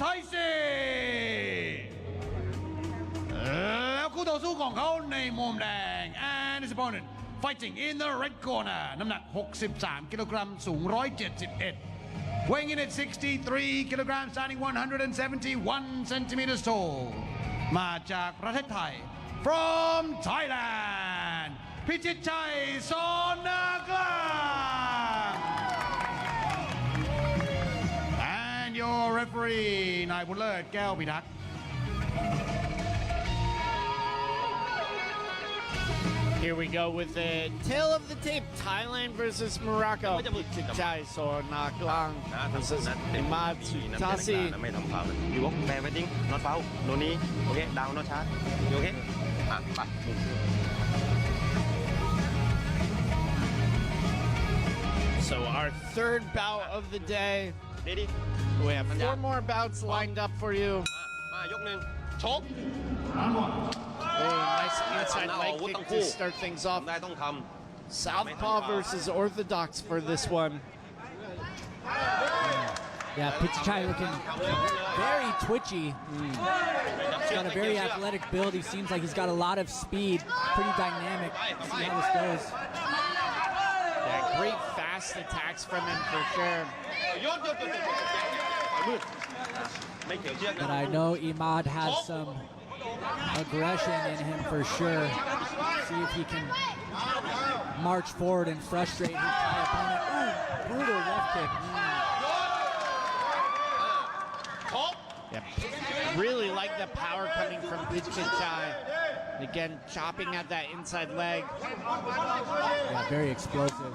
Taisi แล้วคู่ต่อสู้ของเขาในมุมแดง and his opponent fighting in the red corner น้ำหนัก 63 กิโลกรัม สูง 171 weighing in at 63 kilograms standing 171 centimeters tall มาจากประเทศไทย From Thailand พิชิตชัยสอนากลาง and your referee นายบุญเลิศแก้วพิทักษ์ Here we go with the tail of the tape, Thailand versus Morocco. Pichichai Sor Naklang versus Imad Taisi. ไม่ทำฟาวล์อยู่แบร์ไฟติ้งน็อตฟาวล์โนนี้โอเคดาวน็อตชาร์จโอเคไป So our third bout of the day. We have 4 more bouts lined up for you. มายกหนึ่งชก Oh, nice inside leg kick to start things off. ได้ต้องท Southpaw versus Orthodox for this one. Yeah, Pichichai looking very twitchy. He's got a very athletic build. He seems like he's got a lot of speed. Pretty dynamic. Let's see how this goes. Yeah, great fast attacks from him for sure. ไม่เกี่ยวเชือก But I know Imad has some aggression in him for sure. See if he can march forward and frustrate his Thai opponent. Ooh, brutal left kick. Yeah, really like the power coming from Pichichai. Again, chopping at that inside leg. Yeah, very explosive.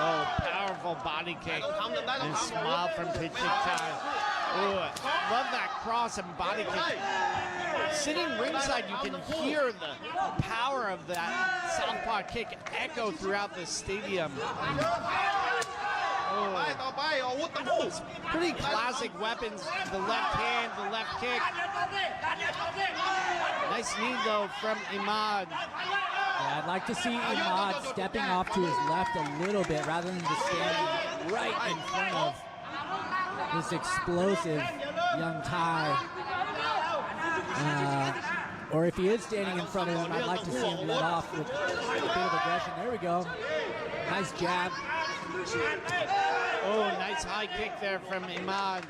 Oh, powerful body kick and smile from Pichichai. Ooh, love that cross and body kick. Sitting ringside, you can hear the power of that southpaw kick echo throughout the stadium. Pretty classic weapons, the left hand, the left kick. Nice knee though from Imad. Yeah, I'd like to see Imad stepping off to his left a little bit rather than just standing right in front of this explosive young Thai. Or if he is standing in front of him, I'd like to see him let off with a bit of aggression. There we go. Nice jab. Oh, nice high kick there from Imad.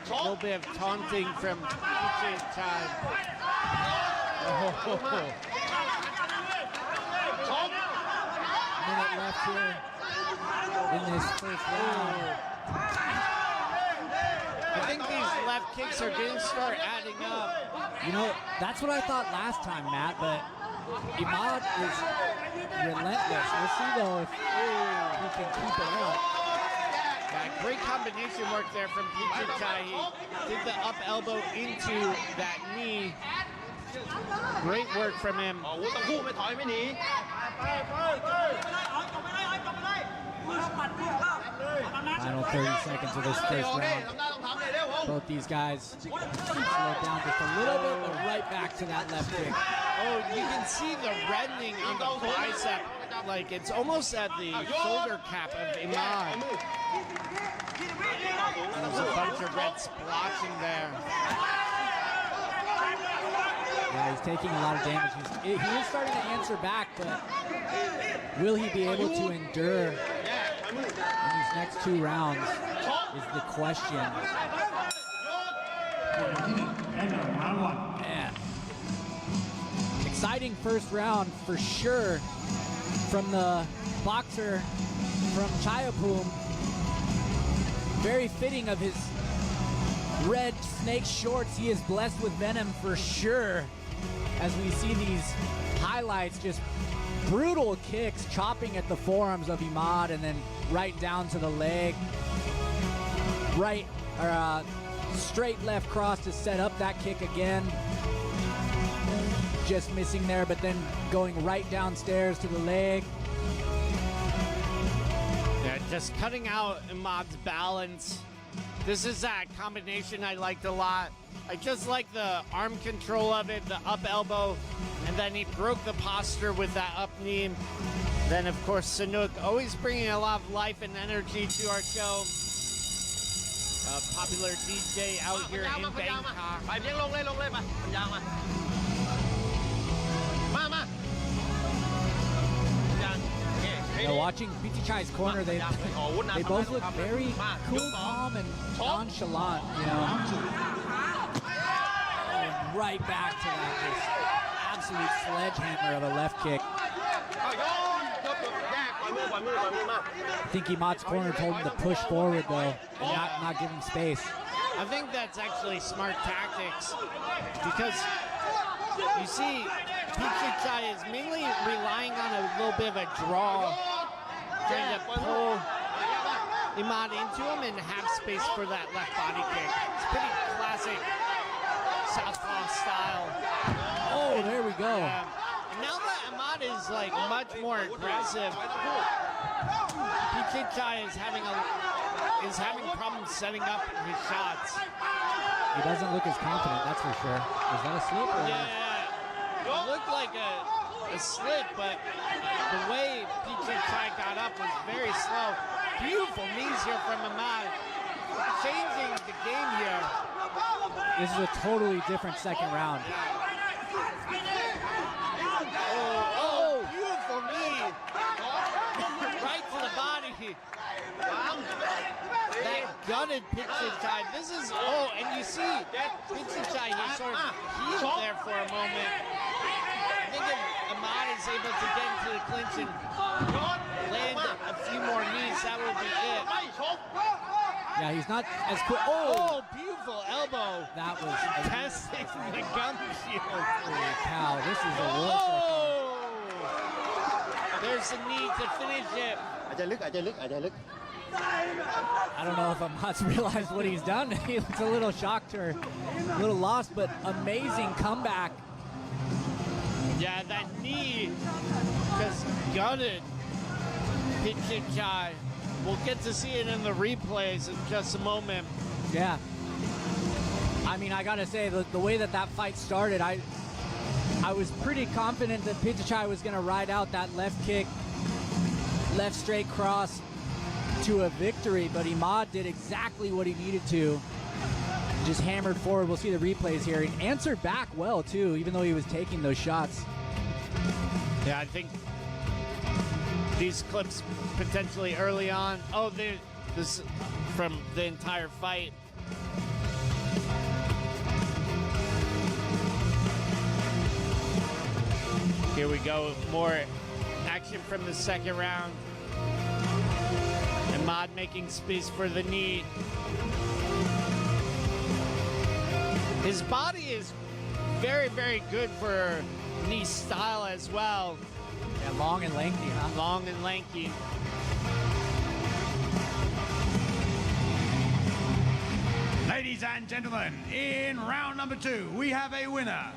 A little bit of taunting from Pichichai. Minute left here in this first round. I think these left kicks are going to start adding up. You know, that's what I thought last time, Matt, but Imad is relentless. We'll see, though, if he can keep it up. Yeah, great combination work there from Pichichai. He did the up elbow into that knee. Great work from him. Final 30 seconds of this first round. Both these guys slowed down just a little bit, but right back to that left kick. Oh, you can see the reddening on the bicep. Like it's almost at the shoulder cap of Imad. There's a bunch of red splotching there. Yeah, he's taking a lot of damage. He is starting to answer back, but will he be able to endure in these next 2 rounds is the question. Man. Exciting first round for sure from the boxer from Chayapum. Very fitting of his red snake shorts. He is blessed with venom for sure. As we see these highlights, just brutal kicks chopping at the forearms of Imad and then right down to the leg. Straight left cross to set up that kick again. Just missing there, but then going right downstairs to the leg. Yeah, just cutting out Imad's balance. This is that combination I liked a lot. I just like the arm control of it, the up elbow, and then he broke the posture with that up knee. Then, of course, Sanook always bringing a lot of life and energy to our show. A popular DJ out here in Bangkok. Watching Pichichai's corner, they both look very cool, calm, and nonchalant, you know. And right back to that just absolute sledgehammer of a left kick. I think Imad's corner told him to push forward, though, and not give him space. I think that's actually smart tactics because you see Pichichai is mainly relying on a little bit of a draw, trying to pull Imad into him and have space for that left body kick. It's pretty classic southpaw style. Oh, there we go. Now that Imad is like much more aggressive, Pichichai is having problems setting up his shots. He doesn't look as confident, that's for sure. Is that a slip? Or Yeah, it looked like a slip, but the way Pichichai got up was very slow. Beautiful knees here from Imad. Changing the game here. This is a totally different second round. Oh, beautiful knee. Right to the body. That gutted Pichichai. This is, and you see Pichichai, he sort of healed there for a moment. I think if Imad is able to get into the clinch and land a few more knees, that will be it. Yeah, he's not as quick. Oh, beautiful elbow. That was Testing the gum shield. holy cow. This is a world There's the need to finish it. I don't know if Imad's realized what he's done. He looks a little shocked or a little lost, but amazing comeback. Yeah, that knee just gutted Pichichai. We'll get to see it in the replays in just a moment. Yeah. I mean, I gotta say, the way that fight started, I was pretty confident that Pichichai was gonna ride out that left kick, left straight cross, to a victory, but Imad did exactly what he needed to. Just hammered forward. We'll see the replays here. And answered back well, too, even though he was taking those shots. Yeah, I think these clips potentially early on. Oh, this from the entire fight. Here we go. More action from the second round. Imad making space for the knee. His body is very, very good for knee style as well. Yeah, long and lengthy, huh? Long and lanky. Ladies and gentlemen, in round number 2, we have a winner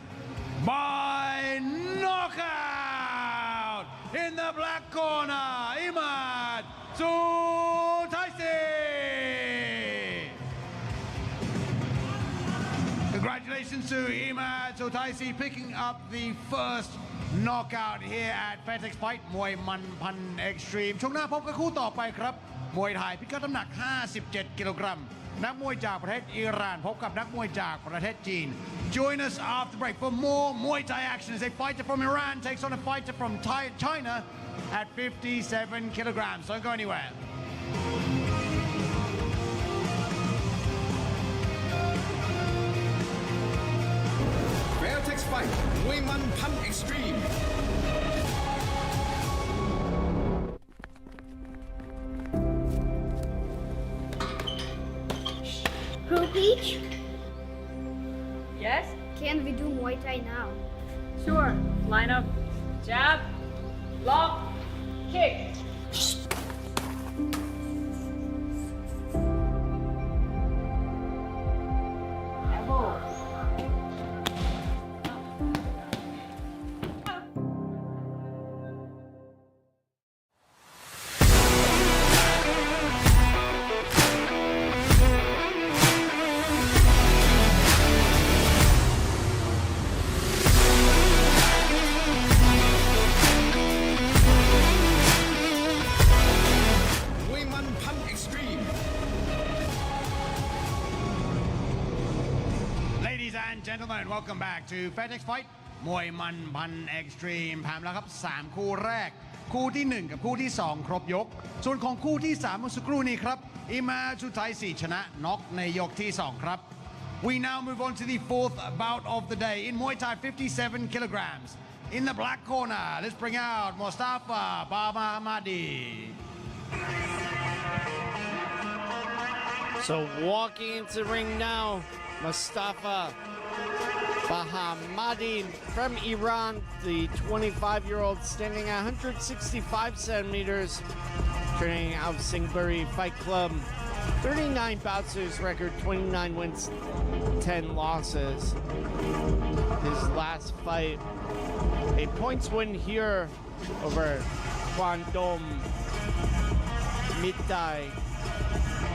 by knockout in the black corner, Imad Sutaisi. Congratulations to Imad Sutaisi picking up the first knockout here at Fairtex Fight มวยมันพันเอ็กซ์ตรีมช่วงหน้าพบกับคู่ต่อไปครับมวยไทยพิกัดน้ำหนัก 57 กิโลกรัมนักมวยจากประเทศอิหร่านพบกับนักมวยจากประเทศจีน Join us after break for more Muay Thai action as a fighter from Iran takes on a fighter from China at 57 kilograms. Don't go anywhere. Fairtex Fight มวยมันพัน Extreme Pro Peach, Yes? can we do Muay Thai now? Sure. Line up. Jab. Lock. Kick. Elbow. Gentlemen, welcome back to Fairtex Fight มวยมันพันเอ็กซ์ตรีมผ่านแล้วครับ3คู่แรกคู่ที่1กับคู่ที่2ครบยกส่วนของคู่ที่3เมื่อสักครู่นี้ครับอิมาชุไทซีชนะน็อกในยกที่2ครับ We now move on to the fourth bout of the day in Muay Thai 57 kilograms in the black corner let's bring out Mustafa Bahamadi. So walking into the ring now, Mustafa Bahamadi from Iran, the 25-year-old standing at 165 centimeters, training out of Singburi Fight Club. 39 bouts to his record, 29 wins, 10 losses. His last fight, a points win here over Kwandom Midday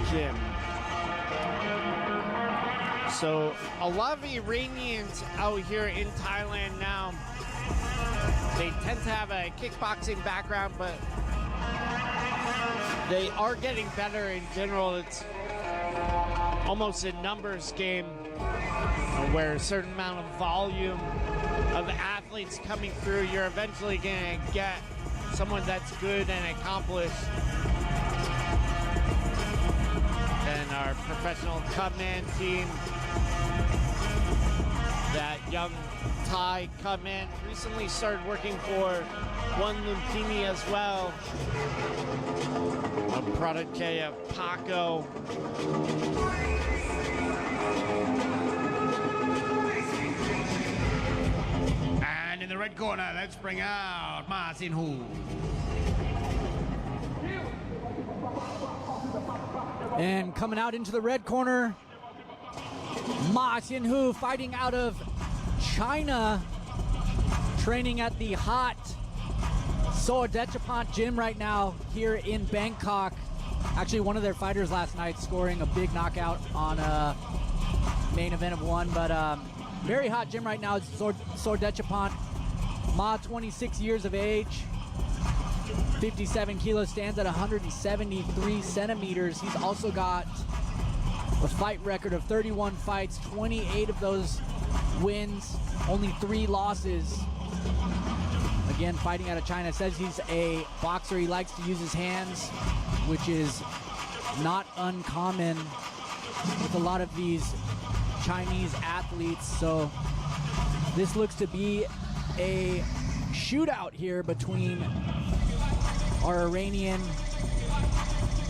Gym. So a lot of Iranians out here in Thailand now, they tend to have a kickboxing background, but they are getting better in general. It's almost a numbers game where a certain amount of volume of athletes coming through, you're eventually going to get someone that's good and accomplished. And our professional Cubman team, that young Thai Cubman, recently started working for one Lumpinee as well, a protege of Paco. And in the red corner, let's bring out Ma Sin Hu. And coming out into the red corner, Ma Xin-hu fighting out of China, training at the hot Sordechapant gym right now here in Bangkok. Actually, one of their fighters last night scoring a big knockout on a main event of one, but very hot gym right now. It's Sordechapant. Ma, 26 years of age. 57 kilos, stands at 173 centimeters. He's also got a fight record of 31 fights, 28 of those wins, only 3 losses. Again, fighting out of China. Says he's a boxer. He likes to use his hands, which is not uncommon with a lot of these Chinese athletes. So this looks to be a shootout here between our Iranian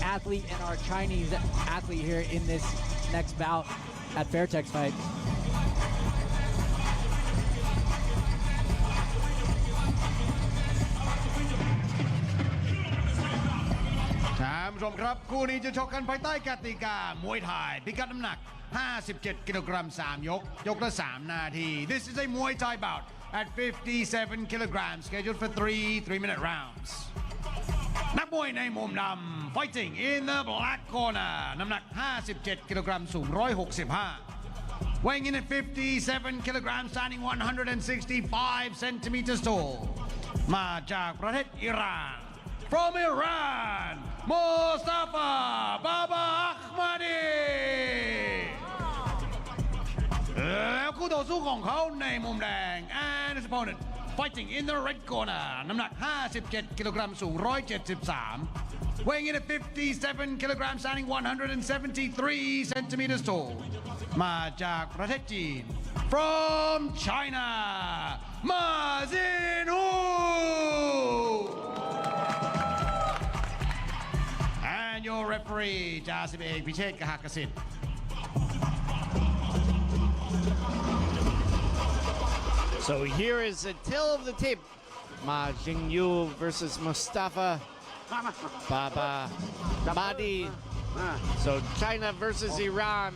athlete and our Chinese athlete here in this next bout at Fairtex Fight. ท่านผู้ชมครับคู่นี้จะชกกันภายใต้กติกามวยไทยพิกัดน้ำหนัก 57 กิโลกรัม 3 ยก ยกละ 3 นาที This is a Muay Thai bout at 57 kilograms scheduled for 3-minute rounds นักมวยในมุมดำ fighting in the black corner น้ำหนัก 57 กิโลกรัม สูง 165 weighing in at 57 kilograms, standing 165 centimeters tall มาจากประเทศอิหร่าน From Iran, Mustafa Baba Ahmadi แล้วคู่ต่อสู้ของเขาในมุมแดง and his opponent fighting in the red corner น้ำหนัก 57 กิโลกรัม สูง 173 weighing in at 57 kilograms, standing 173 centimeters tall มาจากประเทศจีน From China, Ma Xinhu and your referee จ่าสิบเอกพิเชษฐ์กหกสิทธิ์ So here is a tale of the tape. Ma Xingyu versus Mustafa Baba Ahmadi. So China versus Iran.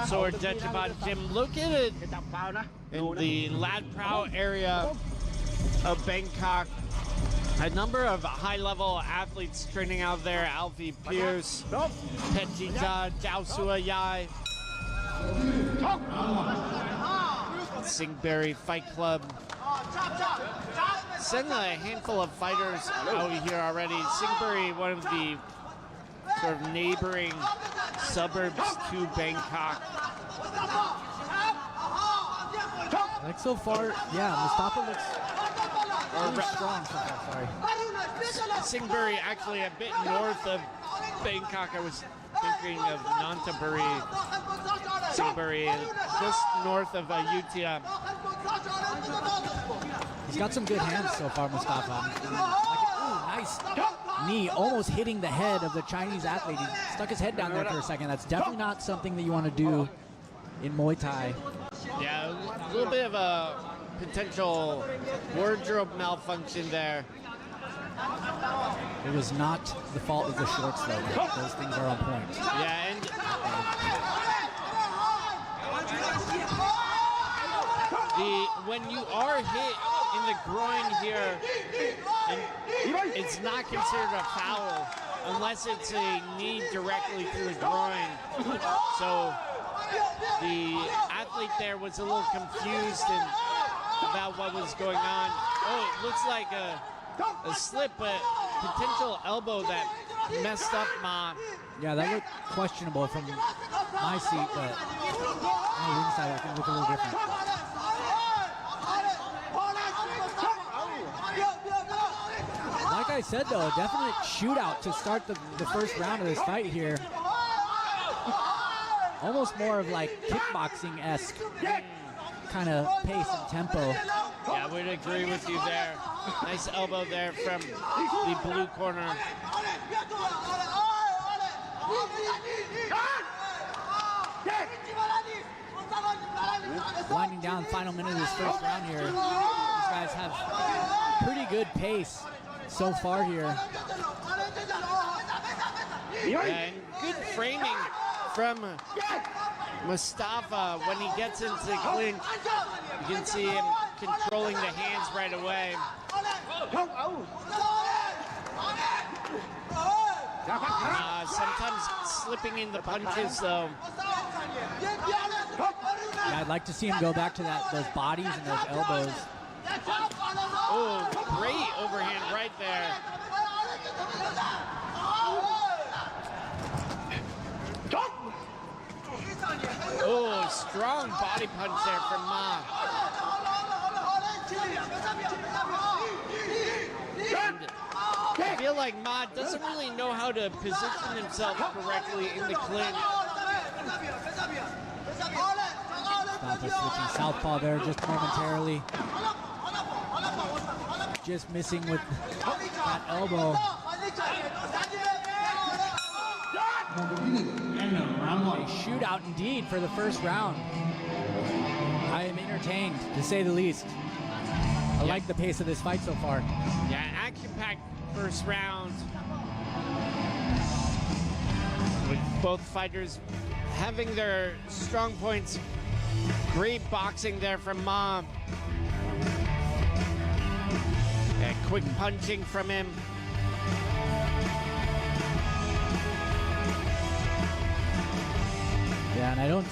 So we're judging about Jim. Look at it in the Lad Prao area of Bangkok. A number of high-level athletes training out there. Alfie Pierce, Petjita, Jiao Suayai, Singberry Fight Club. Send a handful of fighters out here already. Singberry, one of the sort of neighboring suburbs to Bangkok. Like so far, yeah, Mustafa looks really strong so far, sorry. Singberry actually a bit north of Bangkok. I was thinking of Nonthaburi. Singberry just north of Ayutthaya. He's got some good hands so far, Mustafa. Nice knee, almost hitting the head of the Chinese athlete. He stuck his head down there for a second. That's definitely not something that you want to do in Muay Thai. Yeah, a little bit of a potential wardrobe malfunction there. It was not the fault of the shorts, though. Those things are on point. Yeah, and when you are hit in the groin here, and it's not considered a foul unless it's a knee directly to the groin. So the athlete there was a little confused about what was going on. Oh, it looks like a slip, but potential elbow that messed up Ma. Yeah, that looked questionable from my seat, but on the inside it can look a little different. Like I said, though, a definite shootout to start the first round of this fight here. Almost more of like kickboxing-esque kind of pace and tempo. Yeah, I would agree with you there. Nice elbow there from the blue corner. Winding down the final minute of this first round here. These guys have pretty good pace so far here. And good framing from Mustafa when he gets into the clinch. You can see him controlling the hands right away. Sometimes slipping in the punches, though. Yeah, I'd like to see him go back to those bodies and those elbows. Oh, great overhand right there. strong body punch there from Ma. And I feel like Ma doesn't really know how to position himself correctly in the clinch. Mustafa switching southpaw there just momentarily. Just missing with that elbow. A shootout indeed for the first round. I am entertained, to say the least. I like the pace of this fight so far. Yeah, action-packed first round. With both fighters having their strong points. Great boxing there from Ma. Yeah, quick punching from him. Yeah, and I don't...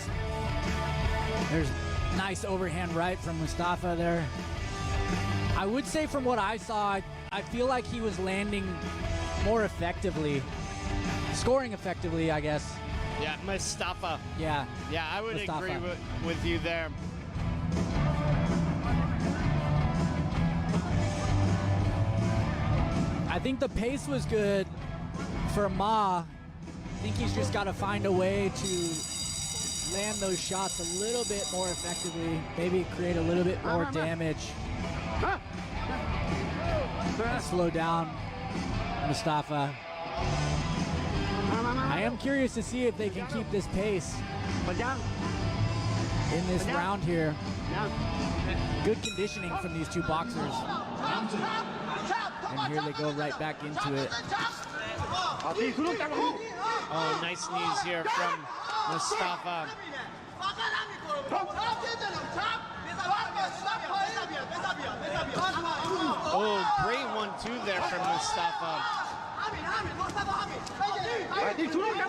There's nice overhand right from Mustafa there. I would say from what I saw, I feel like he was landing more effectively. Scoring effectively, I guess. Yeah, Mustafa. Yeah. Yeah, I would Mustafa. agree with you there. I think the pace was good for Ma. I think he's just got to find a way to land those shots a little bit more effectively. Maybe create a little bit more damage. Slow down Mustafa. I am curious to see if they can keep this pace in this round here. Good conditioning from these two boxers. And here they go right back into it. Oh, nice knees here from Mustafa. Oh, great 1-2 there from Mustafa.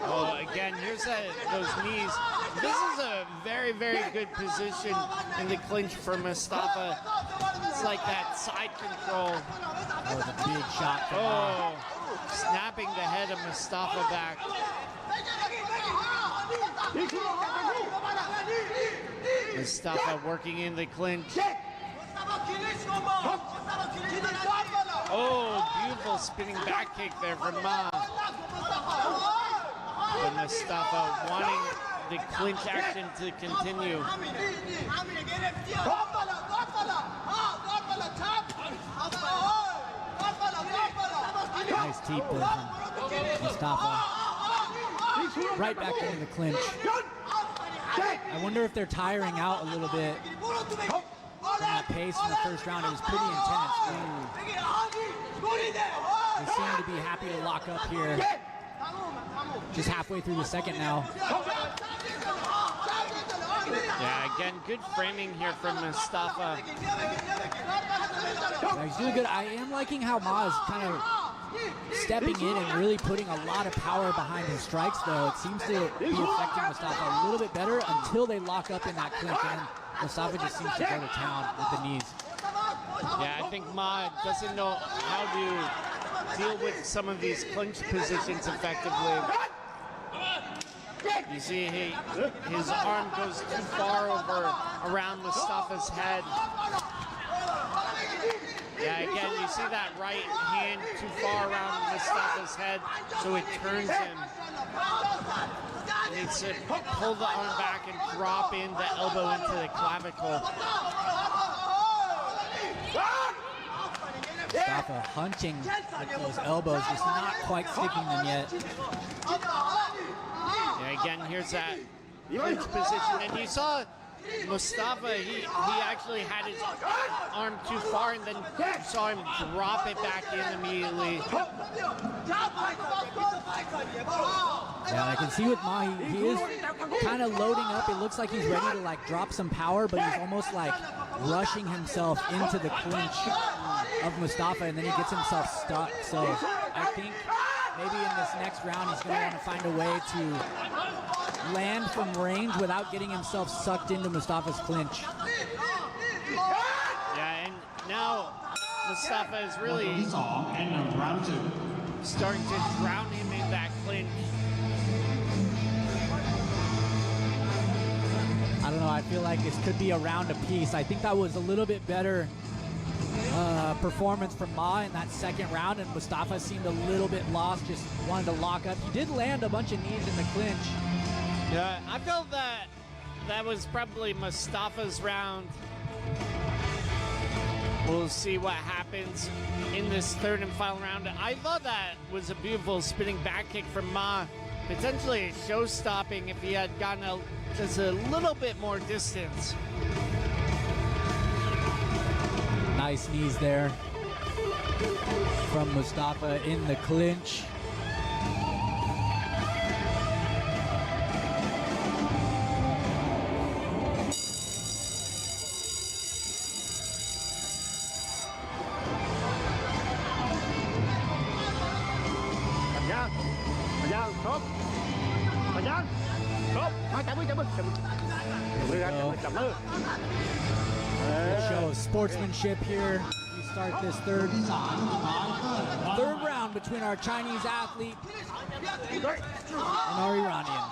Oh, again, here's those knees. This is a very, very good position in the clinch for Mustafa. It's like that side control. That was a big shot from Ma. Oh, snapping the head of Mustafa back. Mustafa working in the clinch. Oh, beautiful spinning back kick there from Ma. But Mustafa wanting the clinch action to continue. Nice teep there from Mustafa. Right back into the clinch. I wonder if they're tiring out a little bit from that pace in the first round. It was pretty intense. They seem to be happy to lock up here. Just halfway through the second now. Yeah, again, good framing here from Mustafa. Yeah, he's doing good. I am liking how Ma is kind of stepping in and really putting a lot of power behind his strikes, though. It seems to be affecting Mustafa a little bit better until they lock up in that clinch, and then Mustafa just seems to go to town with the knees. Yeah, I think Ma doesn't know how to deal with some of these clinch positions effectively. You see his arm goes too far over around Mustafa's head. Yeah, again, you see that right hand too far around Mustafa's head, so it turns him. He needs to pull the arm back and drop in the elbow into the clavicle. Mustafa hunching with those elbows, just not quite sticking them yet. Yeah, again, here's that clinch position, and you saw Mustafa, he actually had his arm too far, and then you saw him drop it back in immediately. Yeah, I can see with Ma, he is kind of loading up. It looks like he's ready to like drop some power, but he's almost like rushing himself into the clinch of Mustafa, and then he gets himself stuck. So I think maybe in this next round he's going to want to find a way to land from range without getting himself sucked into Mustafa's clinch. Yeah, and now Mustafa is really starting to drown him in that clinch. I don't know. I feel like this could be a round apiece. I think that was a little bit better performance from Ma in that second round, and Mustafa seemed a little bit lost, just wanted to lock up. He did land a bunch of knees in the clinch. Yeah, I felt that that was probably Mustafa's round. We'll see what happens in this third and final round. I thought that was a beautiful spinning back kick from Ma. Potentially show-stopping if he had gotten just a little bit more distance. Nice knees there from Mustafa in the clinch. Show of sportsmanship here. We start this third round between our Chinese athlete and our Iranian.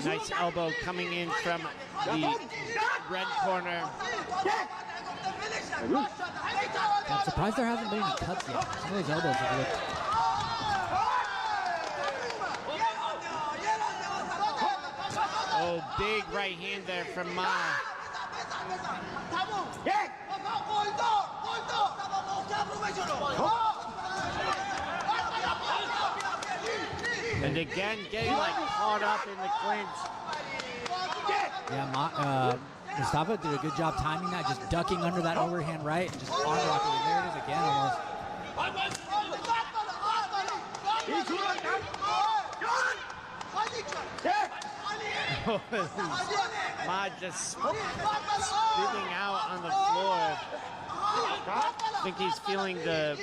Nice elbow coming in from the red corner. I'm surprised there hasn't been any cuts yet. Some of those elbows have looked. Oh, big right hand there from Ma. And again, getting like caught up in the clinch. Yeah, Mustafa did a good job timing that, just ducking under that overhand right and just arm locking it. There it is again almost. Ma just spinning out on the floor. I think he's feeling the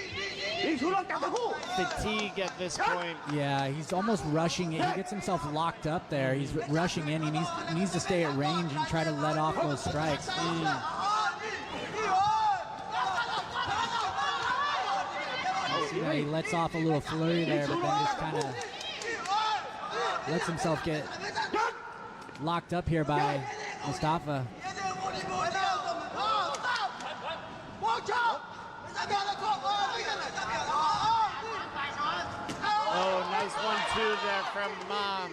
fatigue at this point. Yeah, he's almost rushing it. He gets himself locked up there. He's rushing in. He needs to stay at range and try to let off those strikes. See how he lets off a little flurry there, but then just kind of lets himself get locked up here by Mustafa. Oh, nice 1-2 there from Mom.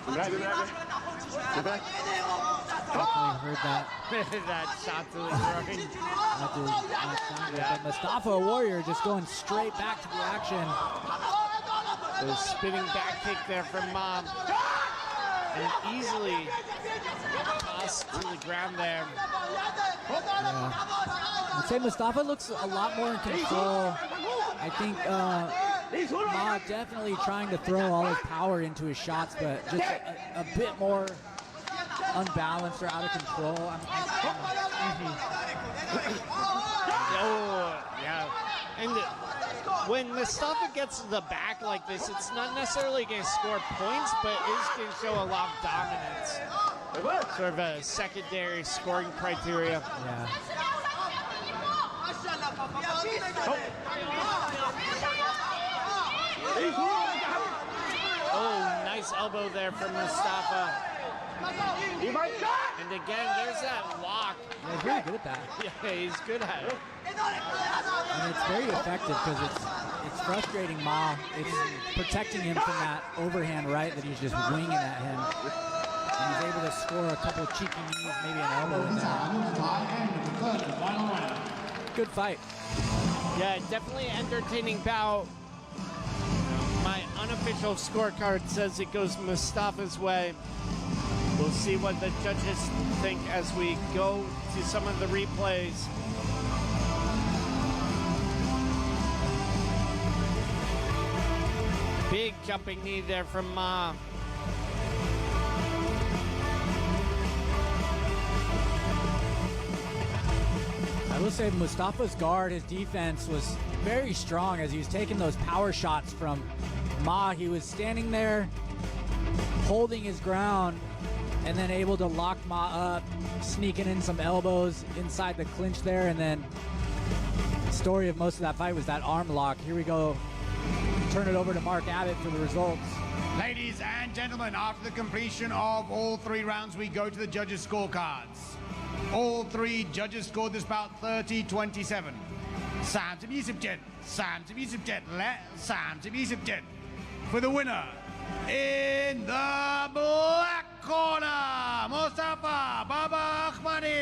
Definitely heard that. That shot to the groin. That did not sound good. But Mustafa, a warrior, just going straight back to the action. The spinning back kick there from Mom. And easily tossed to the ground there. Yeah. I'd say Mustafa looks a lot more in control. I think Ma definitely trying to throw all his power into his shots, but just a bit more unbalanced or out of control. Oh, yeah. And when Mustafa gets to the back like this, it's not necessarily going to score points, but it's going to show a lot of dominance. Sort of a secondary scoring criteria. Yeah. Oh, nice elbow there from Mustafa. And again, there's that lock. Yeah, he's really good at that. Yeah, he's good at it. And it's very effective because it's frustrating Ma. It's protecting him from that overhand right that he's just winging at him. And he's able to score a couple of cheeky knees, maybe an elbow in there. Good fight. Yeah, definitely entertaining bout. My unofficial scorecard says it goes Mustafa's way. We'll see what the judges think as we go to some of the replays. Big jumping knee there from Ma. I will say Mustafa's guard, his defense was very strong as he was taking those power shots from Ma. He was standing there holding his ground and then able to lock Ma up, sneaking in some elbows inside the clinch there, and then the story of most of that fight was that arm lock. Here we go. turn it over to Mark Abbott for the results. Ladies and gentlemen, after the completion of all 3 rounds, we go to the judges' scorecards. All 3 judges scored this bout 30-27. 30-27, 30-27 และ 30-27 for the winner in the black corner, Mustafa Baba Ahmadi.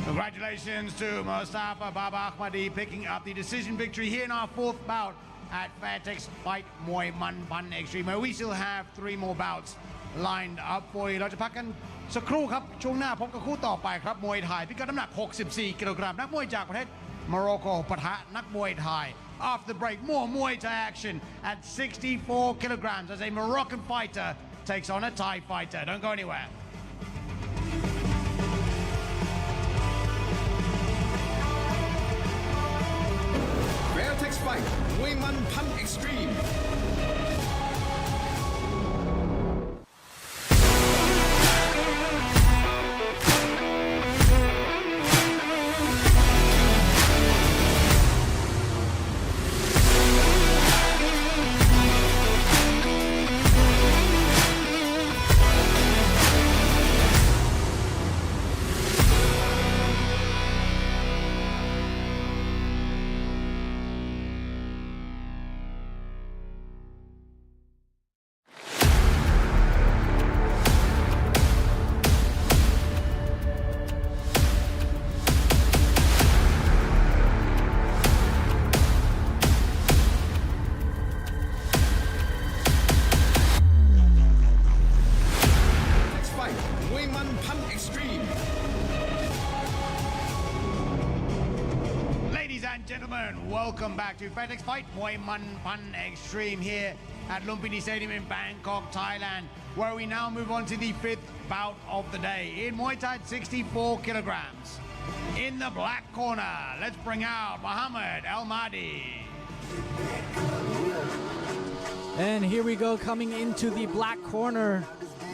Congratulations to Mustafa Baba Ahmadi picking up the decision victory here in our 4th bout at Fairtex Fight Muay Man Pan Extreme, where we still have 3 more bouts lined up for you. เราจะพักกันสักครู่ครับช่วงหน้าพบกับคู่ต่อไปครับมวยไทยพิกัดน้ำหนัก 64 กิโลกรัมนักมวยจากประเทศโมร็อกโกปะทะนักมวยไทย After the break, more Muay Thai action at 64 kilograms as a Moroccan fighter takes on a Thai fighter. Don't go anywhere. Fairtex Fight Muay Man Pan Extreme. Gentlemen, welcome back to Fairtex Fight Muay Man Pan Extreme here at Lumpinee Stadium in Bangkok, Thailand, where we now move on to the 5th bout of the day in Muay Thai 64 kilograms. In the black corner, let's bring out Muhammad El Mahdi. And here we go, coming into the black corner,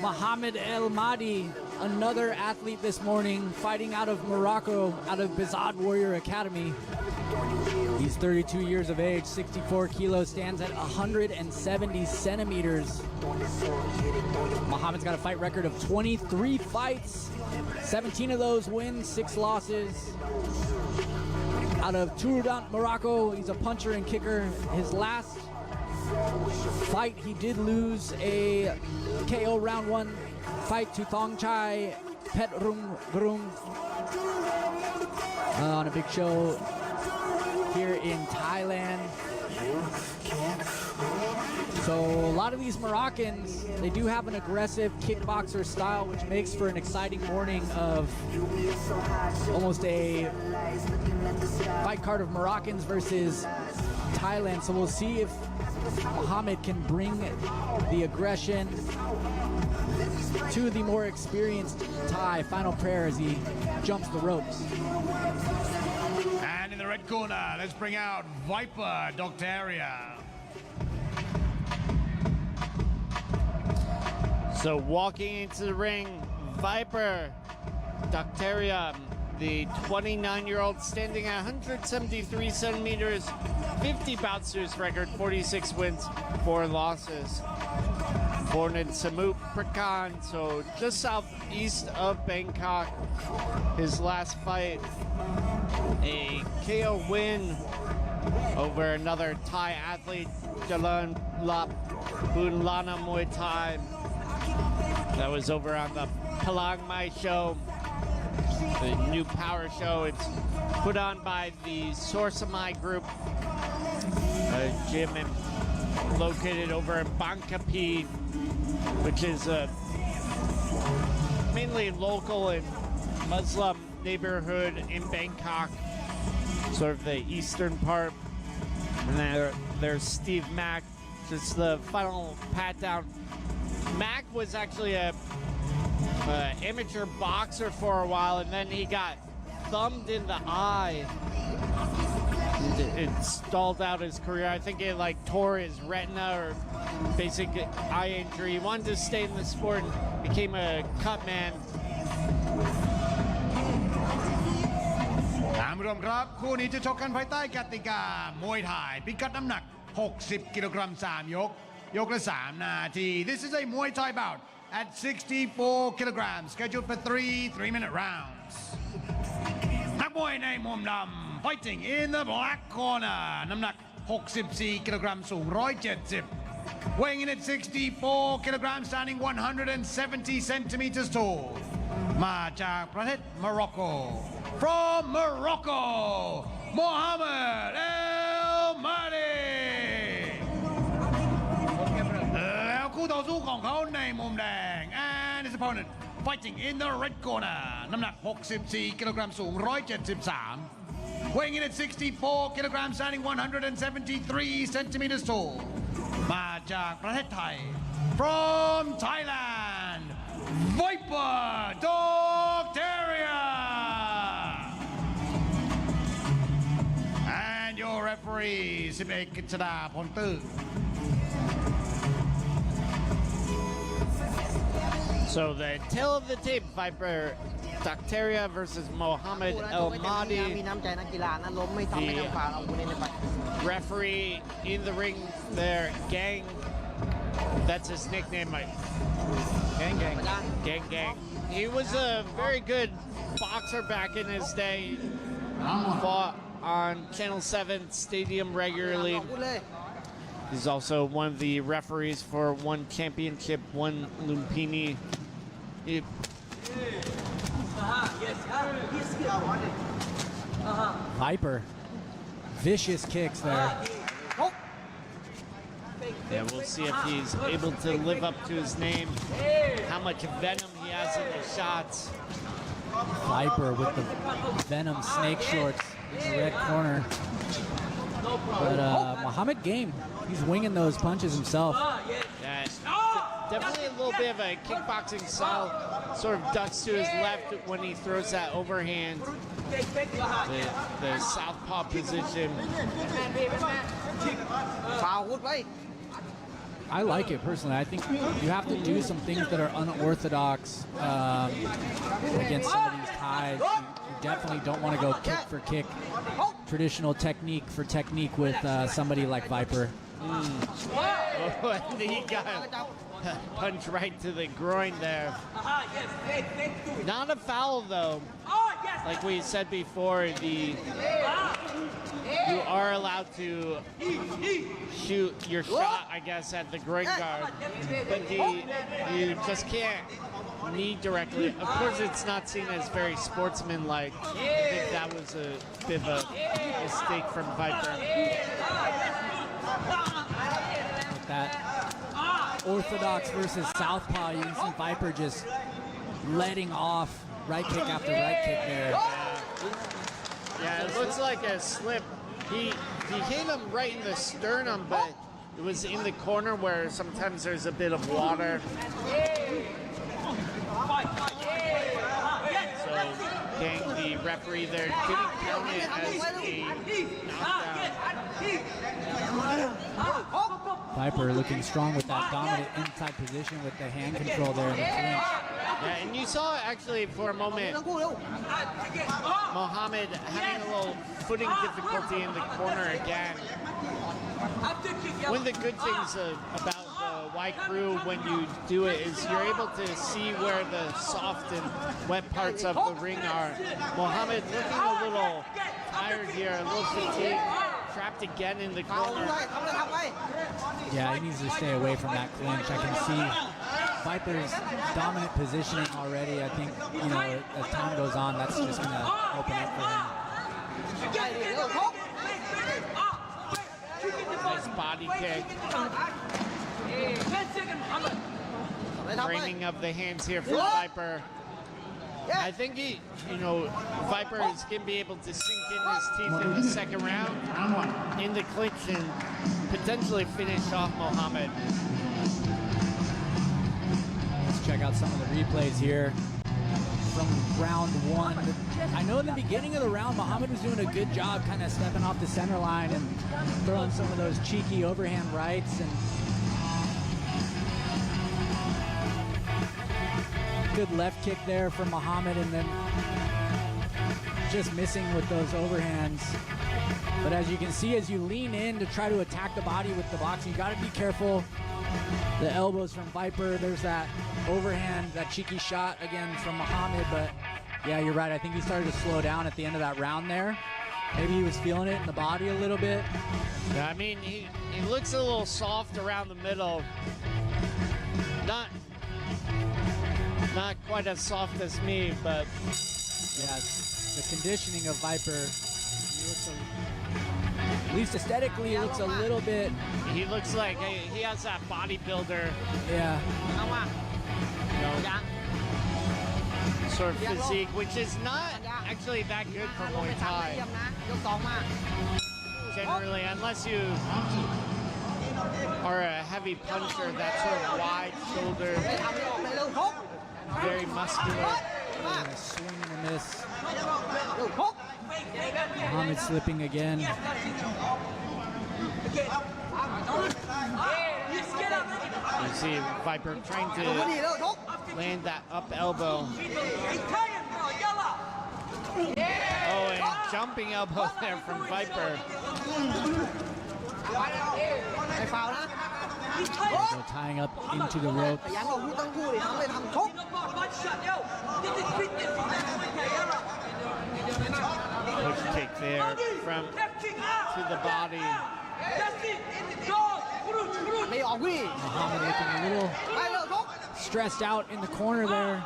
Muhammad El Mahdi, another athlete this morning, fighting out of Morocco, out of Bout Warrior Academy. He's 32 years of age, 64 kilos, stands at 170 centimeters. Muhammad's got a fight record of 23 fights, 17 of those wins, 6 losses. Out of Touroudant, Morocco, he's a puncher and kicker. His last fight, he did lose a KO round 1 fight to Thongchai Petrum on a big show here in Thailand. So a lot of these Moroccans, they do have an aggressive kickboxer style, which makes for an exciting morning of almost a fight card of Moroccans versus Thailand. So we'll see if Muhammad can bring the aggression to the more experienced Thai. Final prayer as he jumps the ropes. And in the red corner, let's bring out Viper Docteria. So walking into the ring, Viper Docteria, the 29-year-old, standing at 173 centimeters, 50 bouts to his record, 46 wins, 4 losses. Born in Samut Prakan, so just southeast of Bangkok. His last fight, a KO win over another Thai athlete, Jalan Lap Bunlana Muay Thai. That was over on the Palang Mai show, the new power show. It's put on by the Sorsamai group, a gym located over in Bangkapi, which is a mainly local and Muslim neighborhood in Bangkok, sort of the eastern part. And there's Steve Mack, just the final pat down. Mack was actually a amateur boxer for a while, and then he got thumbed in the eye. It stalled out his career. I think it like tore his retina or basic eye injury. He wanted to stay in the sport and became a cut man. And ผู้ชมครับคู่นี้จะชกกันภายใต้กติกามวยไทยพิกัดน้ำหนัก 60 กิโลกรัม 3 ยก ยกละ 3 นาที This is a Muay Thai bout at 64 kilograms scheduled for 3-minute rounds นักมวยในมุมดำ fighting in the black corner น้ำหนัก 64 กิโลกรัม สูง 170 weighing in at 64 kilograms standing 170 centimeters tall มาจากประเทศโมร็อกโก from Morocco Mohammed El Mahdi แล้วคู่ต่อสู้ของเขาในมุมแดง and his opponent fighting in the red corner น้ำหนัก 64 กิโลกรัม สูง 173 weighing in at 64 kilograms standing 173 centimeters tall มาจากประเทศไทย from Thailand Viper Dog Terrier and your referee 11 กฤษดาพลตื้อ So the tail of the tape, Viper Dacteria versus Mohammed El Mahdi. The referee in the ring there, Gang. That's his nickname, Mike. Gang Gang. Gang Gang. He was a very good boxer back in his day. Fought on Channel 7 Stadium regularly. He's also one of the referees for one championship, one Lumpinee. Viper. Vicious kicks there. Yeah, we'll see if he's able to live up to his name, how much venom he has in his shots. Viper with the Venom snake shorts in the red corner. But Mohammed game. He's winging those punches himself. Yeah, definitely a little bit of a kickboxing style. Sort of ducks to his left when he throws that overhand. The southpaw position. I like it personally. I think you have to do some things that are unorthodox against some of these Thais. You definitely don't want to go kick for kick, traditional technique for technique with somebody like Viper. Oh, and he got punched right to the groin there. Not a foul though. Like we said before, you are allowed to shoot your shot, I guess, at the groin guard, but you just can't knee directly. Of course, it's not seen as very sportsmanlike. I think that was a bit of a mistake from Viper. With that orthodox versus southpaw, you can see Viper just letting off right kick after right kick there. Yeah, it looks like a slip. He hit him right in the sternum, but it was in the corner where sometimes there's a bit of water. So, Gang, the referee there, didn't count it as a knockdown. Viper looking strong with that dominant inside position with the hand control there in the clinch. Yeah, and you saw actually for a moment Mohammed having a little footing difficulty in the corner again. One of the good things about the Y crew when you do it is you're able to see where the soft and wet parts of the ring are. Mohammed looking a little tired here, a little fatigued, trapped again in the corner. Yeah, he needs to stay away from that clinch. I can see Viper's dominant positioning already. I think, you know, as time goes on, that's just going to open up for him. Nice body kick. Framing of the hands here for Viper. I think Viper is going to be able to sink in his teeth in the second round in the clinch and potentially finish off Mohammed. Let's check out some of the replays here from round one. I know in the beginning of the round, Mohammed was doing a good job kind of stepping off the center line and throwing some of those cheeky overhand rights. And good left kick there from Mohammed, and then just missing with those overhands. But as you can see, as you lean in to try to attack the body with the boxing, you got to be careful. The elbows from Viper, there's that overhand, that cheeky shot again from Muhammad. But yeah, you're right. I think he started to slow down at the end of that round there. Maybe he was feeling it in the body a little bit. Yeah, I mean, he looks a little soft around the middle. Not quite as soft as me, but yeah, the conditioning of Viper, he looks at least aesthetically, he looks a little bit. He looks like he has that bodybuilder. Yeah. Sort of physique, which is not actually that good for Muay Thai. Generally, unless you are a heavy puncher, that sort of wide shoulder, very muscular. Yeah, swing and a miss. Muhammad slipping again. You see Viper trying to land that up elbow. Oh, and jumping elbow there from Viper. So tying up into the ropes. Push kick there from to the body. Muhammad looking a little stressed out in the corner there.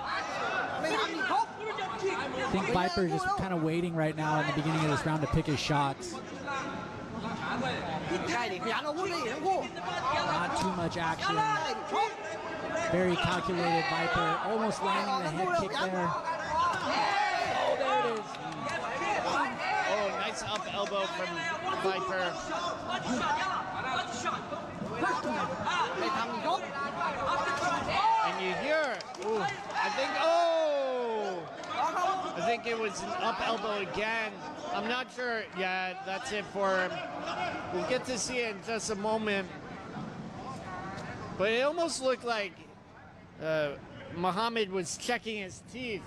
I think Viper just kind of waiting right now in the beginning of this round to pick his shots. Not too much action. Very calculated Viper, almost landing the head kick there. Oh, there it is. Oh, nice up elbow from Viper. And you hear, ooh, I think it was an up elbow again. I'm not sure. Yeah, that's it for him. We'll get to see it in just a moment. But it almost looked like Muhammad was checking his teeth.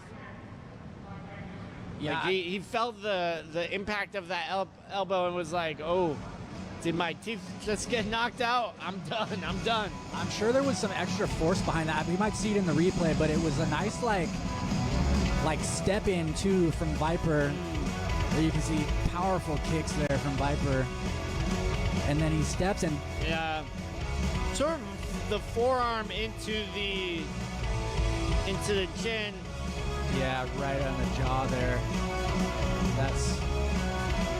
Yeah, like he felt the impact of that elbow and was like, oh, did my teeth just get knocked out? I'm done. I'm sure there was some extra force behind that. We might see it in the replay, but it was a nice like step in too from Viper. There you can see powerful kicks there from Viper. And then he steps and yeah, sort of the forearm into the chin. Yeah, right on the jaw there.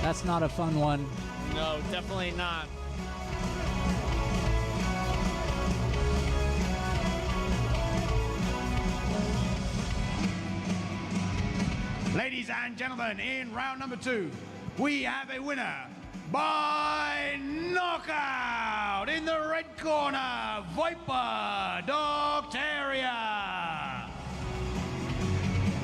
That's not a fun one. No, definitely not. Ladies and gentlemen, in round number 2, we have a winner by knockout in the red corner, Viper Dog Terrier.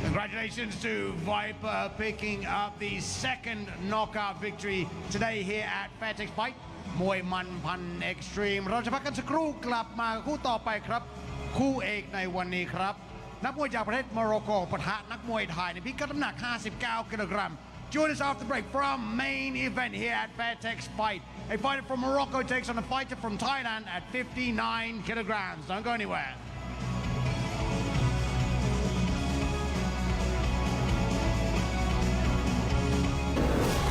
Congratulations to Viper picking up the second knockout victory today here at Fairtex Fight มวยมันพันเอ็กซ์ตรีมเราจะพักกันสักครู่กลับมาคู่ต่อไปครับคู่เอกในวันนี้ครับนักมวยจากประเทศโมร็อกโกปะทะนักมวยไทยในพิกัดน้ำหนัก 59 กิโลกรัม Join us after the break from main event here at Fairtex Fight. A fighter from Morocco takes on a fighter from Thailand at 59 kilograms. Don't go anywhere.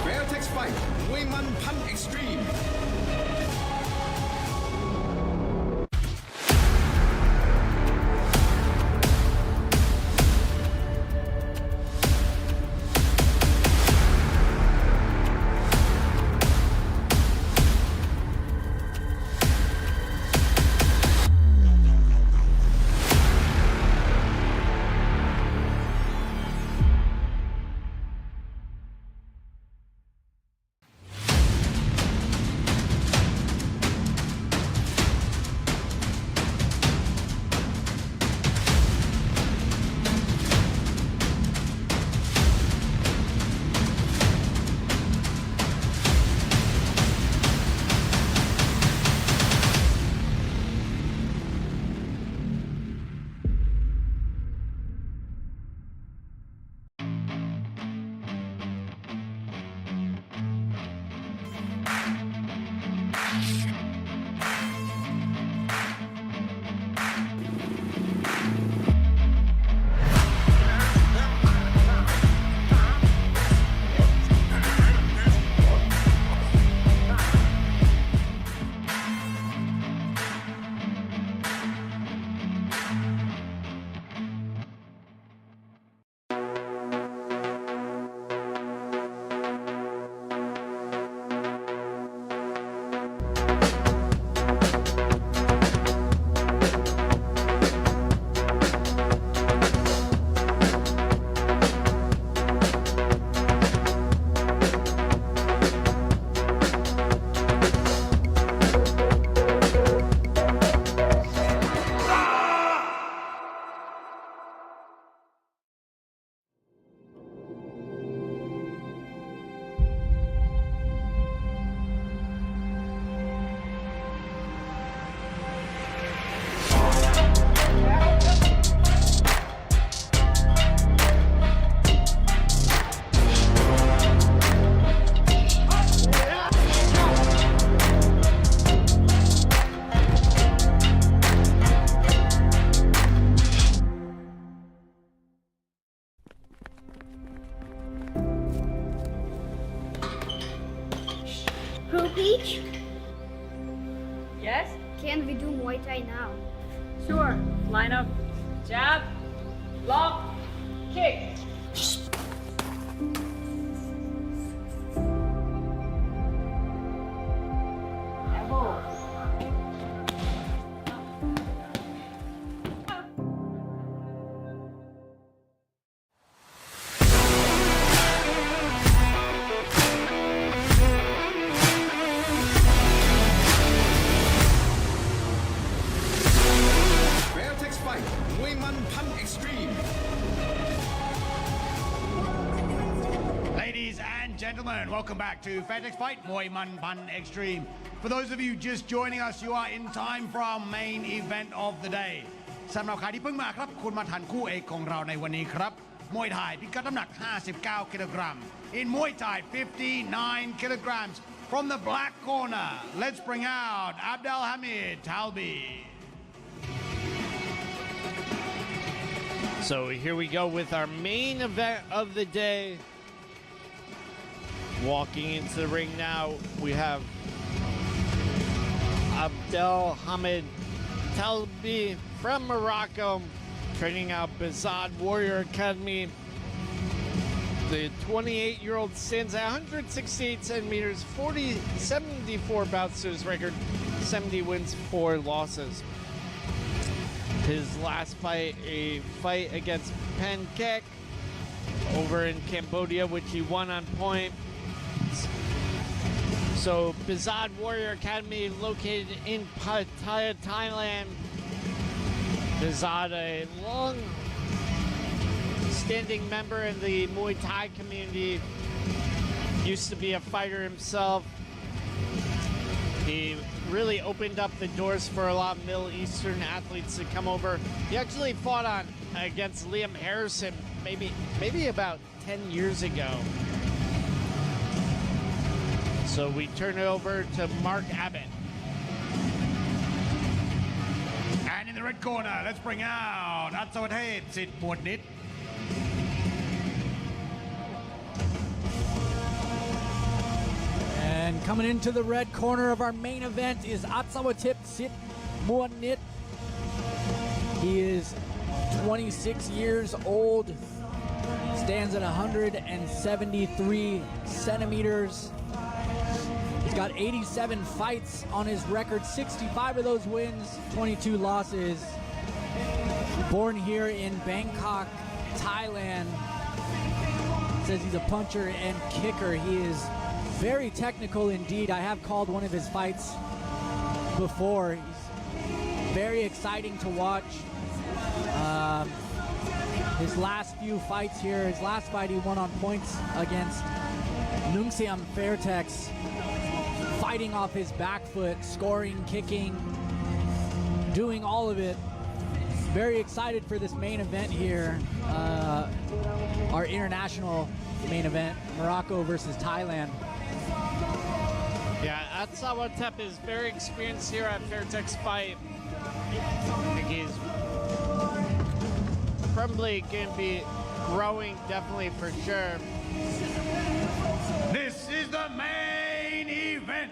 Fairtex Fight มวยมันพัน Extreme Peach, Yes? can we do Muay Thai now? Sure. Line up. Jab. Lock. Kick. Elbow. Fairtex Fight มวยมันพัน Extreme Ladies and gentlemen, welcome back to Fairtex Fight Muay Man Pan Extreme. For those of you just joining us, you are in time for our main event of the day. สำหรับใครที่เพิ่งมาครับคุณมาทันคู่เอกของเราในวันนี้ครับมวยไทยพิกัดน้ำหนัก 59 กิโลกรัม In Muay Thai 59 kilograms. From the black corner, let's bring out Abdelhamid Talbi. So here we go with our main event of the day. Walking into the ring now, we have Abdelhamid Talbi from Morocco, training out Bout Warrior Academy. The 28-year-old stands at 168 centimeters, 74 bouts to his record, 70 wins, 4 losses. His last fight, a fight against Bangkok over in Cambodia, which he won on point. So, Bout Warrior Academy located in Pattaya, Thailand. Bout, a long-standing member in the Muay Thai community, used to be a fighter himself. He really opened up the doors for a lot of Middle Eastern athletes to come over. He actually fought against Liam Harrison maybe about 10 years ago. So we turn it over to Mark Abbott. And in the red corner, let's bring out Atsawatet Sitpudnit. And coming into the red corner of our main event is Atsawatip Sit Muanit. He is 26 years old, stands at 173 centimeters. He's got 87 fights on his record, 65 of those wins, 22 losses. Born here in Bangkok, Thailand. Says he's a puncher and kicker. He is very technical indeed. I have called one of his fights before. He's very exciting to watch. His last few fights here, his last fight he won on points against Nungsiam Fairtex, fighting off his back foot, scoring, kicking, doing all of it. Very excited for this main event here, our international main event, Morocco versus Thailand. Yeah, Atsawatep is very experienced here at Fairtex Fight. I think he's probably going to be growing, definitely for sure. This is the main event.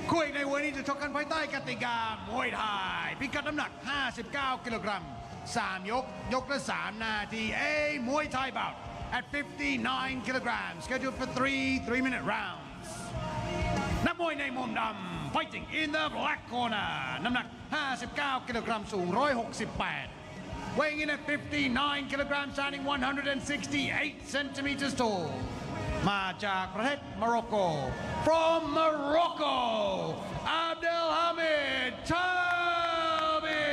คู่เอกในวันนี้จะชกกันภายใต้กติกามวยไทยพิกัดน้ำหนัก 59 กิโลกรัม 3 ยกละ 3 นาที A Muay Thai bout at 59 kilograms, scheduled for 3-minute rounds. นักมวยในมุมดำ fighting in the black corner น้ำหนัก 59 กิโลกรัม สูง 168 weighing in at 59 kilograms, standing 168 centimeters tall. มาจากประเทศโมร็อกโก from Morocco Abdelhamid Talbi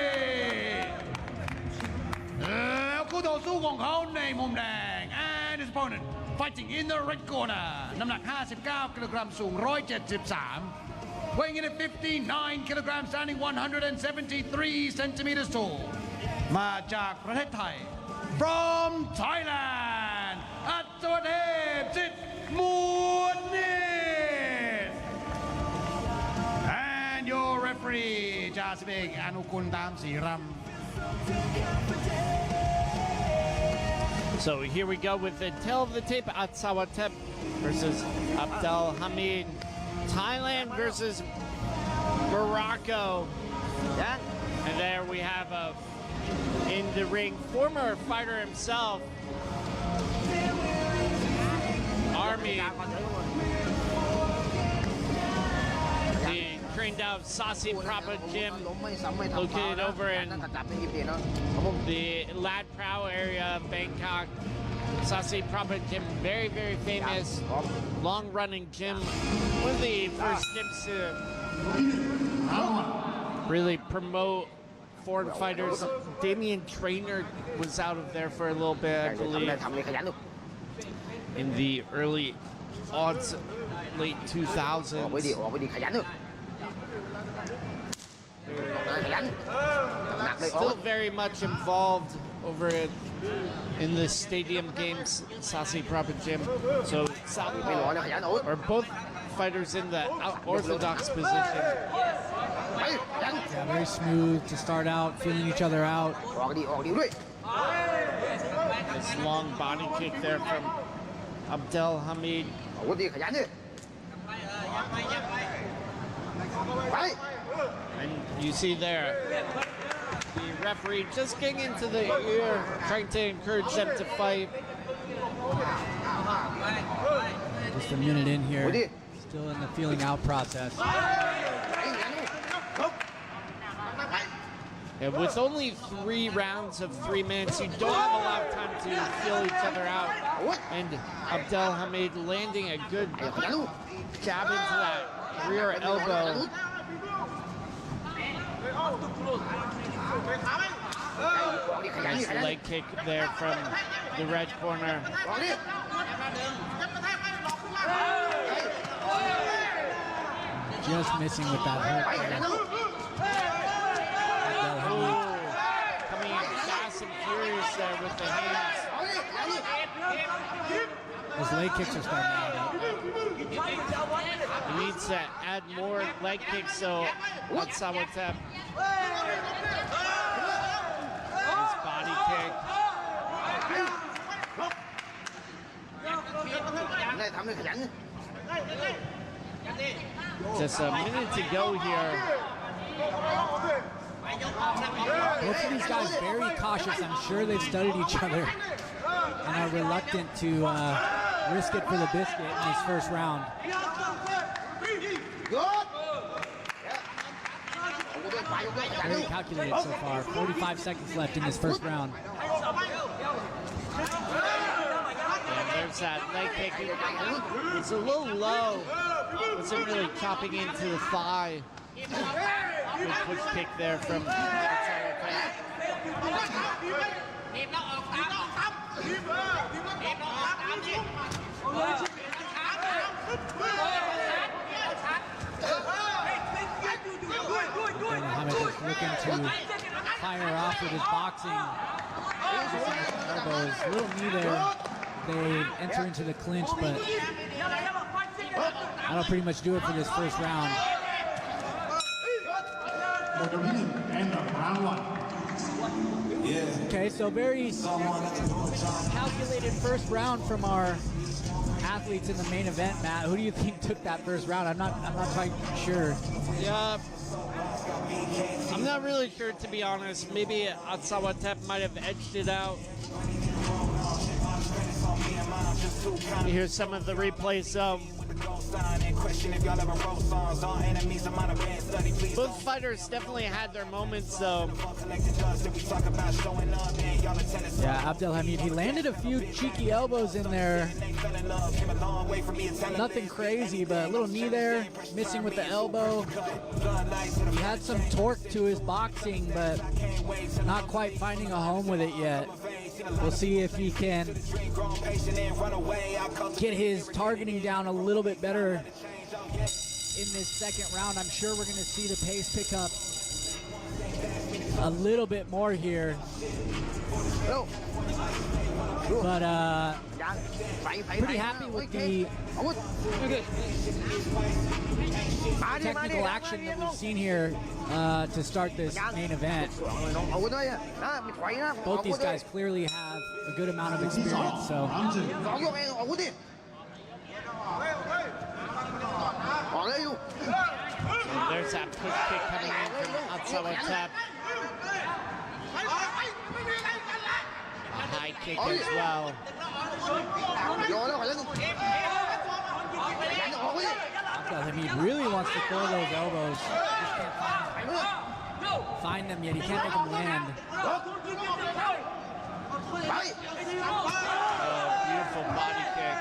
แล้วคู่ต่อสู้ของเขาในมุมแดง and his opponent fighting in the red corner น้ำหนัก 59 กิโลกรัม สูง 173 weighing in at 59 kilograms, standing 173 centimeters tall. มาจากประเทศไทย from Thailand อัศวเทพสิทธิ์มูลนิต and your referee จ่าสิบเอกอนุกุลตามศรีรำ So here we go with the tail of the tape, Atsawatep versus Abdelhamid Thailand versus Morocco. Dạ. And there we have in the ring, former fighter himself, Army, being trained out of Sasi Proper Gym, located over in the Lad Prao area of Bangkok. Sasi Proper Gym, very, very famous, long-running gym. One of the first gyms to really promote foreign fighters. Damien Trainer was out of there for a little bit, I believe, in the early odds, late 2000s. Still very much involved over in the stadium games, Sasi Proper Gym. So or both fighters in the orthodox position. Yeah, very smooth to start out, feeling each other out. This long body kick there from Abdel Hamid. And you see there, the referee just getting into the ear, trying to encourage them to fight. Just a minute in here, still in the feeling out process. And with only 3 rounds of 3 minutes, you don't have a lot of time to feel each other out. And Abdel Hamid landing a good jab into that rear elbow. Nice leg kick there from the red corner. Just missing with that hook. Coming in fast and furious there with the hands. Those leg kicks are starting to add up. He needs to add more leg kicks, so that's how it's at. His body kick. Just a minute to go here. Both of these guys very cautious. I'm sure they've studied each other and are reluctant to risk it for the biscuit in this first round. Very calculated so far. 45 seconds left in this first round. And there's that leg kick. It's a little low. Wasn't really chopping into the thigh. Good push kick there from Muhammad just looking to fire off with his boxing. Elbows, little knee there. They enter into the clinch, but that'll pretty much do it for this first round. Okay, so very calculated first round from our athletes in the main event, Matt. Who do you think took that first round? I'm not quite sure. Yeah, I'm not really sure, to be honest. Maybe Atsawatep might have edged it out. Here's some of the replays. Both fighters definitely had their moments, though. Yeah, Abdel Hamid, he landed a few cheeky elbows in there. Nothing crazy, but a little knee there, missing with the elbow. He had some torque to his boxing, but not quite finding a home with it yet. We'll see if he can get his targeting down a little bit better in this second round. I'm sure we're going to see the pace pick up a little bit more here. But pretty happy with the technical action that we've seen here to start this main event. Both these guys clearly have a good amount of experience, so there's that push kick coming in from Atsawatep. A high kick as well. He really wants to throw those elbows. Just can't find them yet. He can't make them land. Beautiful body kick.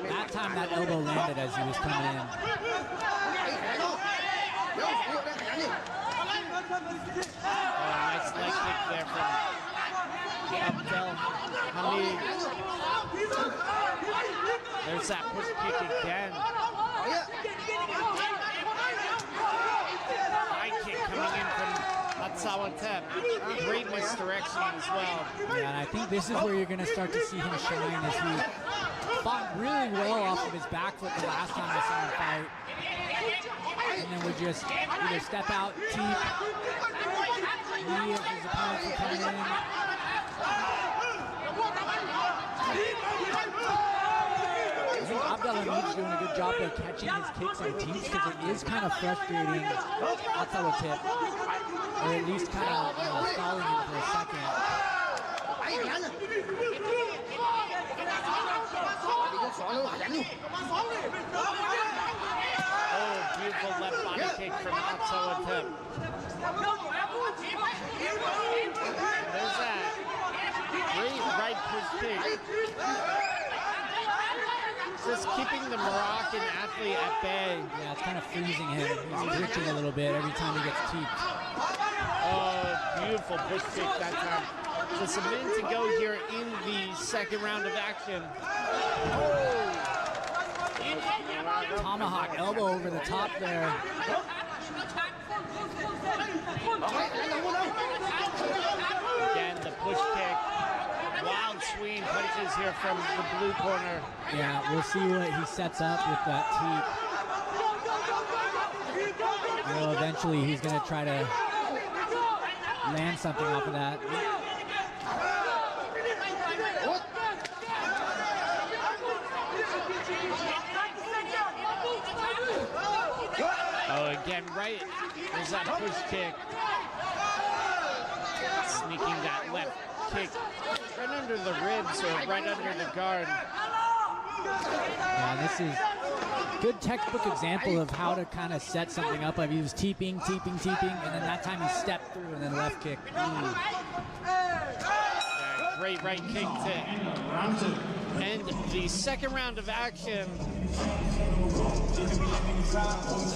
That time that elbow landed as he was coming in. Nice leg kick there from Abdel Hamid. There's that push kick again. High kick coming in from Atsawatep. Great misdirection as well. Yeah, and I think this is where you're going to start to see him shine as he fought really well off of his back foot the last time I saw him fight. And then would just either step out, teep, knee of his opponents would come in. I think Abdelhamid's doing a good job of catching his kicks and teeps because it is kind of frustrating Atsawatep, or at least kind of stalling him for a second. Oh, beautiful left body kick from Atsawatep. There's that great right push kick. Just keeping the Moroccan athlete at bay. Yeah, it's kind of freezing him. He's twitching a little bit every time he gets teeped. Oh, beautiful push kick that time. Just a minute to go here in the second round of action. Tomahawk elbow over the top there. Again, the push kick. Wild swing punches here from the blue corner. Yeah, we'll see what he sets up with that teep. Well, eventually he's going to try to land something off of that. Oh, again, right. There's that push kick. Sneaking that left kick right under the ribs or right under the guard. Yeah, this is a good textbook example of how to kind of set something up. He was teeping, and then that time he stepped through and then left kick. Yeah, great right kick to end the second round of action. I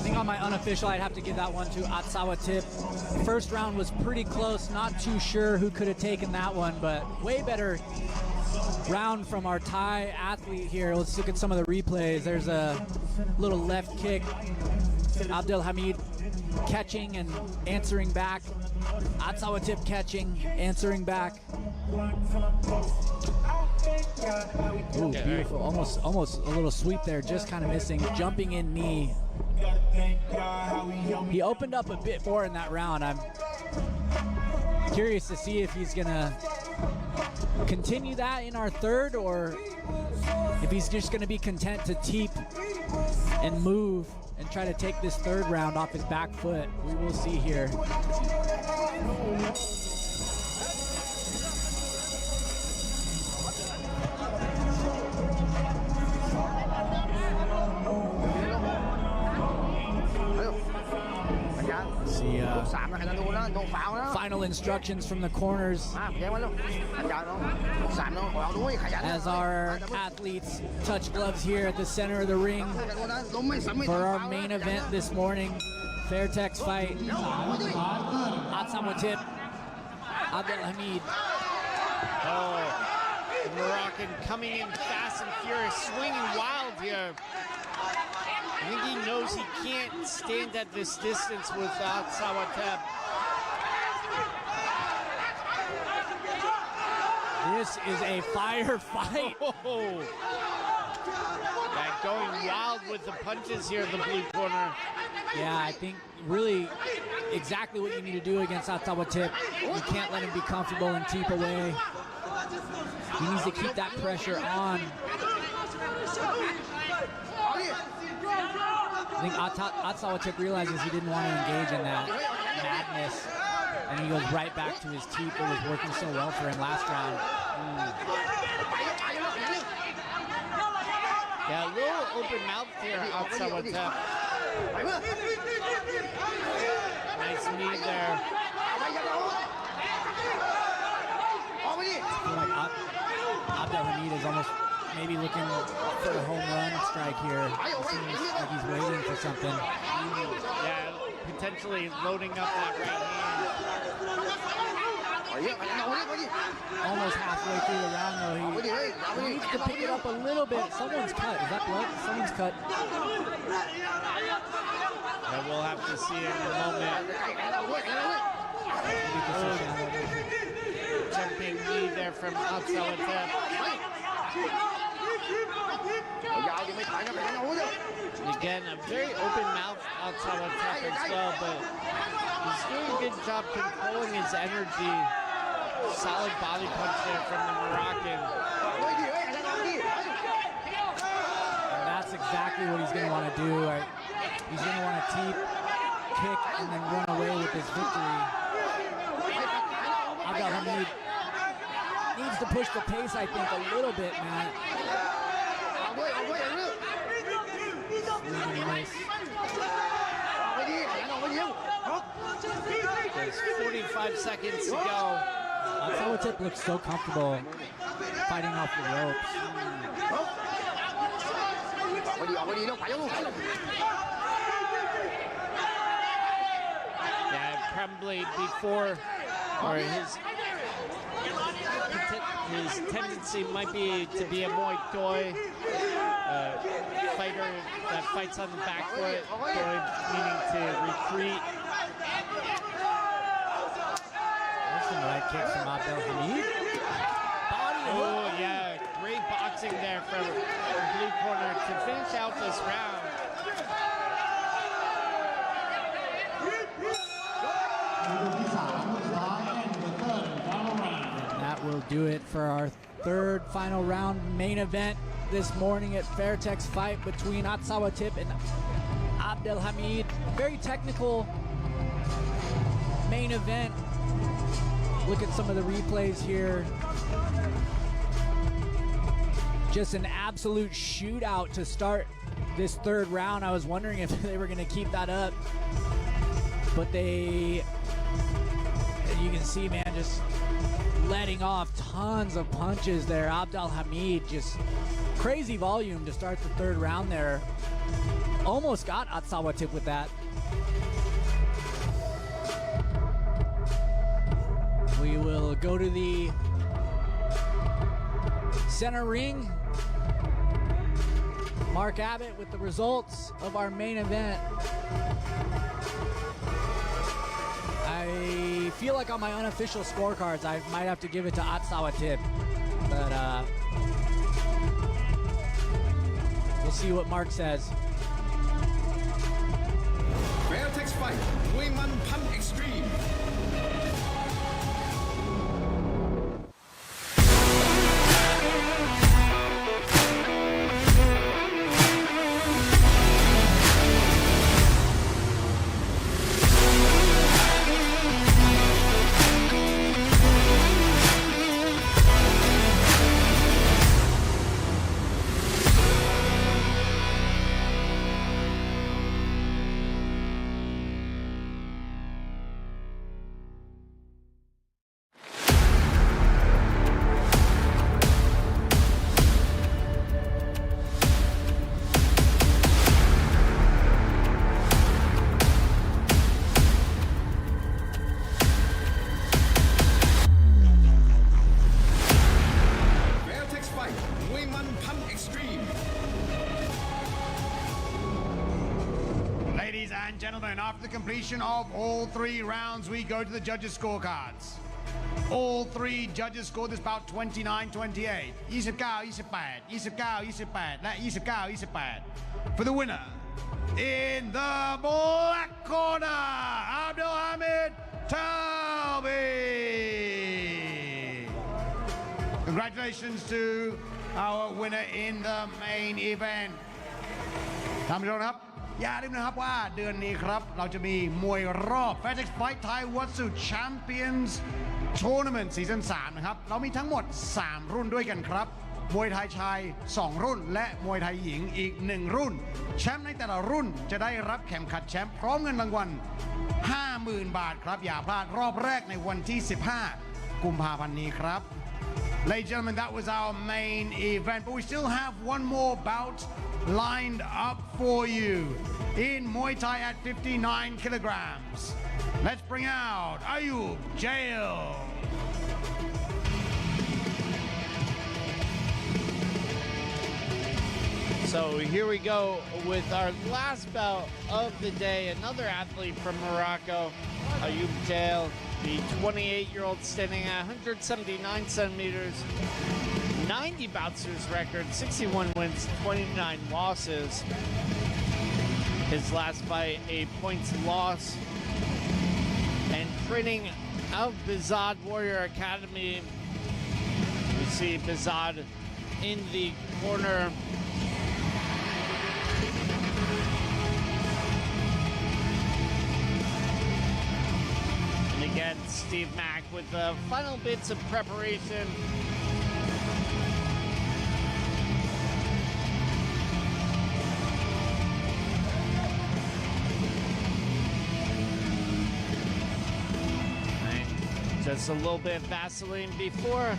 think on my unofficial, I'd have to give that one to Atsawatep. First round was pretty close. Not too sure who could have taken that one, but way better round from our Thai athlete here. Let's look at some of the replays. There's a little left kick. Abdelhamid catching and answering back. Atsawatep catching, answering back. Ooh, beautiful. Almost a little sweep there, just kind of missing. Jumping in knee. He opened up a bit more in that round. I'm curious to see if he's gonna continue that in our third, or if he's just gonna be content to teep and move and try to take this third round off his back foot. We will see here. See, final instructions from the corners as our athletes touch gloves here at the center of the ring for our main event this morning. Fairtex fight. Atsawatep, Abdelhamid. Oh, the Moroccan coming in fast and furious, swinging wild here. I think he knows he can't stand at this distance with Atsawatep. This is a fire fight. Oh. That going wild with the punches here in the blue corner. Yeah, I think really exactly what you need to do against Atsawatep. You can't let him be comfortable and teep away. He needs to keep that pressure on. I think Atsawatip realizes he didn't want to engage in that madness, and he goes right back to his teep that was working so well for him last round. Yeah, a little open mouth here, Atsawatip. Nice knee there. I feel like Abdelhamid is almost maybe looking for a home run strike here. It seems like he's waiting for something. Yeah, potentially loading up that right hand. Almost halfway through the round though, he needs to pick it up a little bit. Someone's cut. Is that blood? Someone's cut. Yeah, we'll have to see in a moment. Jumping knee there from Atsawatip. Again, a very open mouth Atsawatip as well, but he's doing a good job controlling his energy. Solid body punch there from the Moroccan. And that's exactly what he's going to want to do. He's going to want to teep, kick, and then run away with this victory. Abdelhamid needs to push the pace, I think, a little bit, Matt. Really nice. There's 45 seconds to go. Atsawatip looks so comfortable fighting off the ropes. Yeah, probably before, or his tendency might be to be a Muay Thai fighter that fights on the back foot, meaning to retreat. There's some right kicks from Abdelhamid. Oh yeah, great boxing there from blue corner to finish out this round. And that will do it for our third final round main event this morning at Fairtex fight between Atsawatip and Abdelhamid. Very technical main event. Look at some of the replays here. Just an absolute shootout to start this third round. I was wondering if they were going to keep that up, but they, as you can see, man, just letting off tons of punches there. Abdelhamid, just crazy volume to start the third round there. Almost got Atsawatip with that. We will go to the center ring. Mark Abbott with the results of our main event. I feel like on my unofficial scorecards, I might have to give it to Atsawatip, but we'll see what Mark says. Fairtex fight, Muay Pan Extreme. Ladies and gentlemen, after the completion of all three rounds, we go to the judges' scorecards. All three judges scored this bout 29-28. 29-28,และ 29-28. For the winner, in the black corner, Abdelhamid Talbi. Congratulations to our winner in the main event. ท่านผู้ชมครับ อย่าลืมนะครับว่าเดือนนี้ครับเราจะมีมวยรอบ Fairtex Fight Thai Watsu Champions Tournament ซีซั่น3นะครับเรามีทั้งหมด3รุ่นด้วยกันครับมวยไทยชาย2รุ่นและมวยไทยหญิงอีก1รุ่นแชมป์ในแต่ละรุ่นจะได้รับเข็มขัดแชมป์พร้อมเงินรางวัล 50,000 บาทครับอย่าพลาดรอบแรกในวันที่15 กุมภาพันธ์นี้ครับ Ladies and gentlemen, that was our main event, but we still have one more bout lined up for you in Muay Thai at 59 kilograms. Let's bring out Ayub Jail. So here we go with our last bout of the day. Another athlete from Morocco, Ayub Jail, the 28-year-old standing at 179 centimeters, 90 bouts to his record, 61 wins, 29 losses. His last fight, a points loss. And training out of Bizad Warrior Academy. We see Bizad in the corner. Again, Steve Mack with the final bits of preparation. And just a little bit of Vaseline before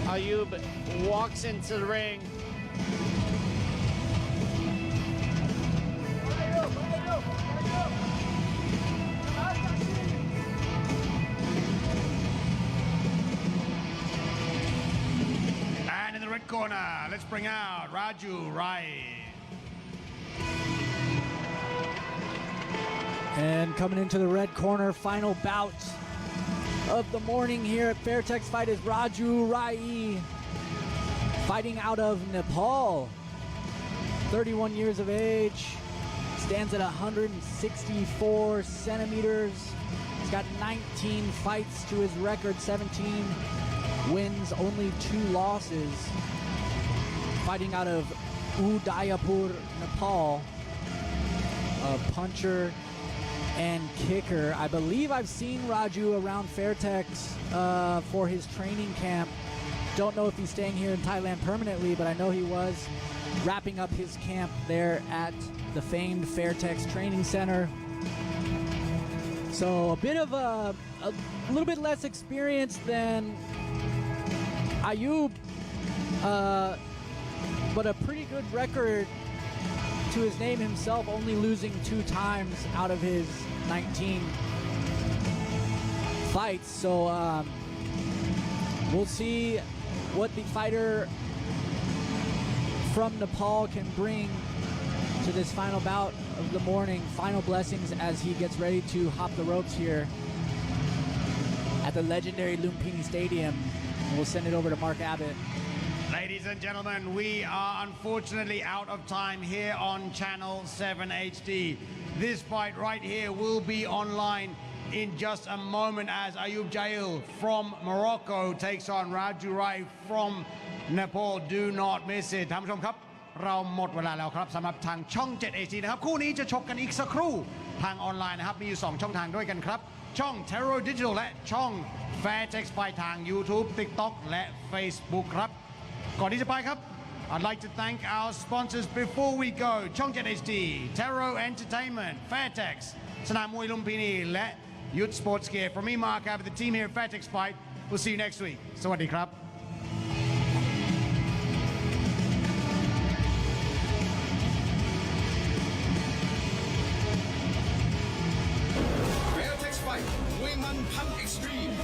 Ayub walks into the ring. Corner, let's bring out Raju Rai. And coming into the red corner, final bout of the morning here at Fairtex Fight is Raju Rai, fighting out of Nepal. 31 years of age, stands at 164 centimeters. He's got 19 fights to his record, 17 wins, only 2 losses. Fighting out of Udaipur, Nepal. A puncher and kicker. I believe I've seen Raju around Fairtex for his training camp. Don't know if he's staying here in Thailand permanently, but I know he was wrapping up his camp there at the famed Fairtex Training Center. So a bit of a little bit less experience than Ayub, but a pretty good record to his name himself, only losing 2 times out of his 19 fights. So we'll see what the fighter from Nepal can bring to this final bout of the morning. Final blessings as he gets ready to hop the ropes here at the legendary Lumpinee Stadium. We'll send it over to Mark Abbott. Ladies and gentlemen, we are unfortunately out of time here on Channel 7 HD. This fight right here will be online in just a moment as Ayub Jail from Morocco takes on Raju Rai from Nepal. Do not miss it. ท่านผู้ชมครับเราหมดเวลาแล้วครับสำหรับทางช่อง 7 HD นะครับคู่นี้จะชกกันอีกสักครู่ทางออนไลน์นะครับมีอยู่2ช่องทางด้วยกันครับช่อง Terror Digital และช่อง Fairtex Fight ทาง YouTube TikTok และ Facebook ครับก่อนที่จะไปครับ I'd like to thank our sponsors before we go ช่อง 7 HD Terror Entertainment Fairtex สนามมวยลุมพินีและYouth Sports Gear. From me, Mark Abbott, the team here at Fairtex Fight. We'll see you next week. สวัสดีครับ Fairtex Fight มวยมันพัน Extreme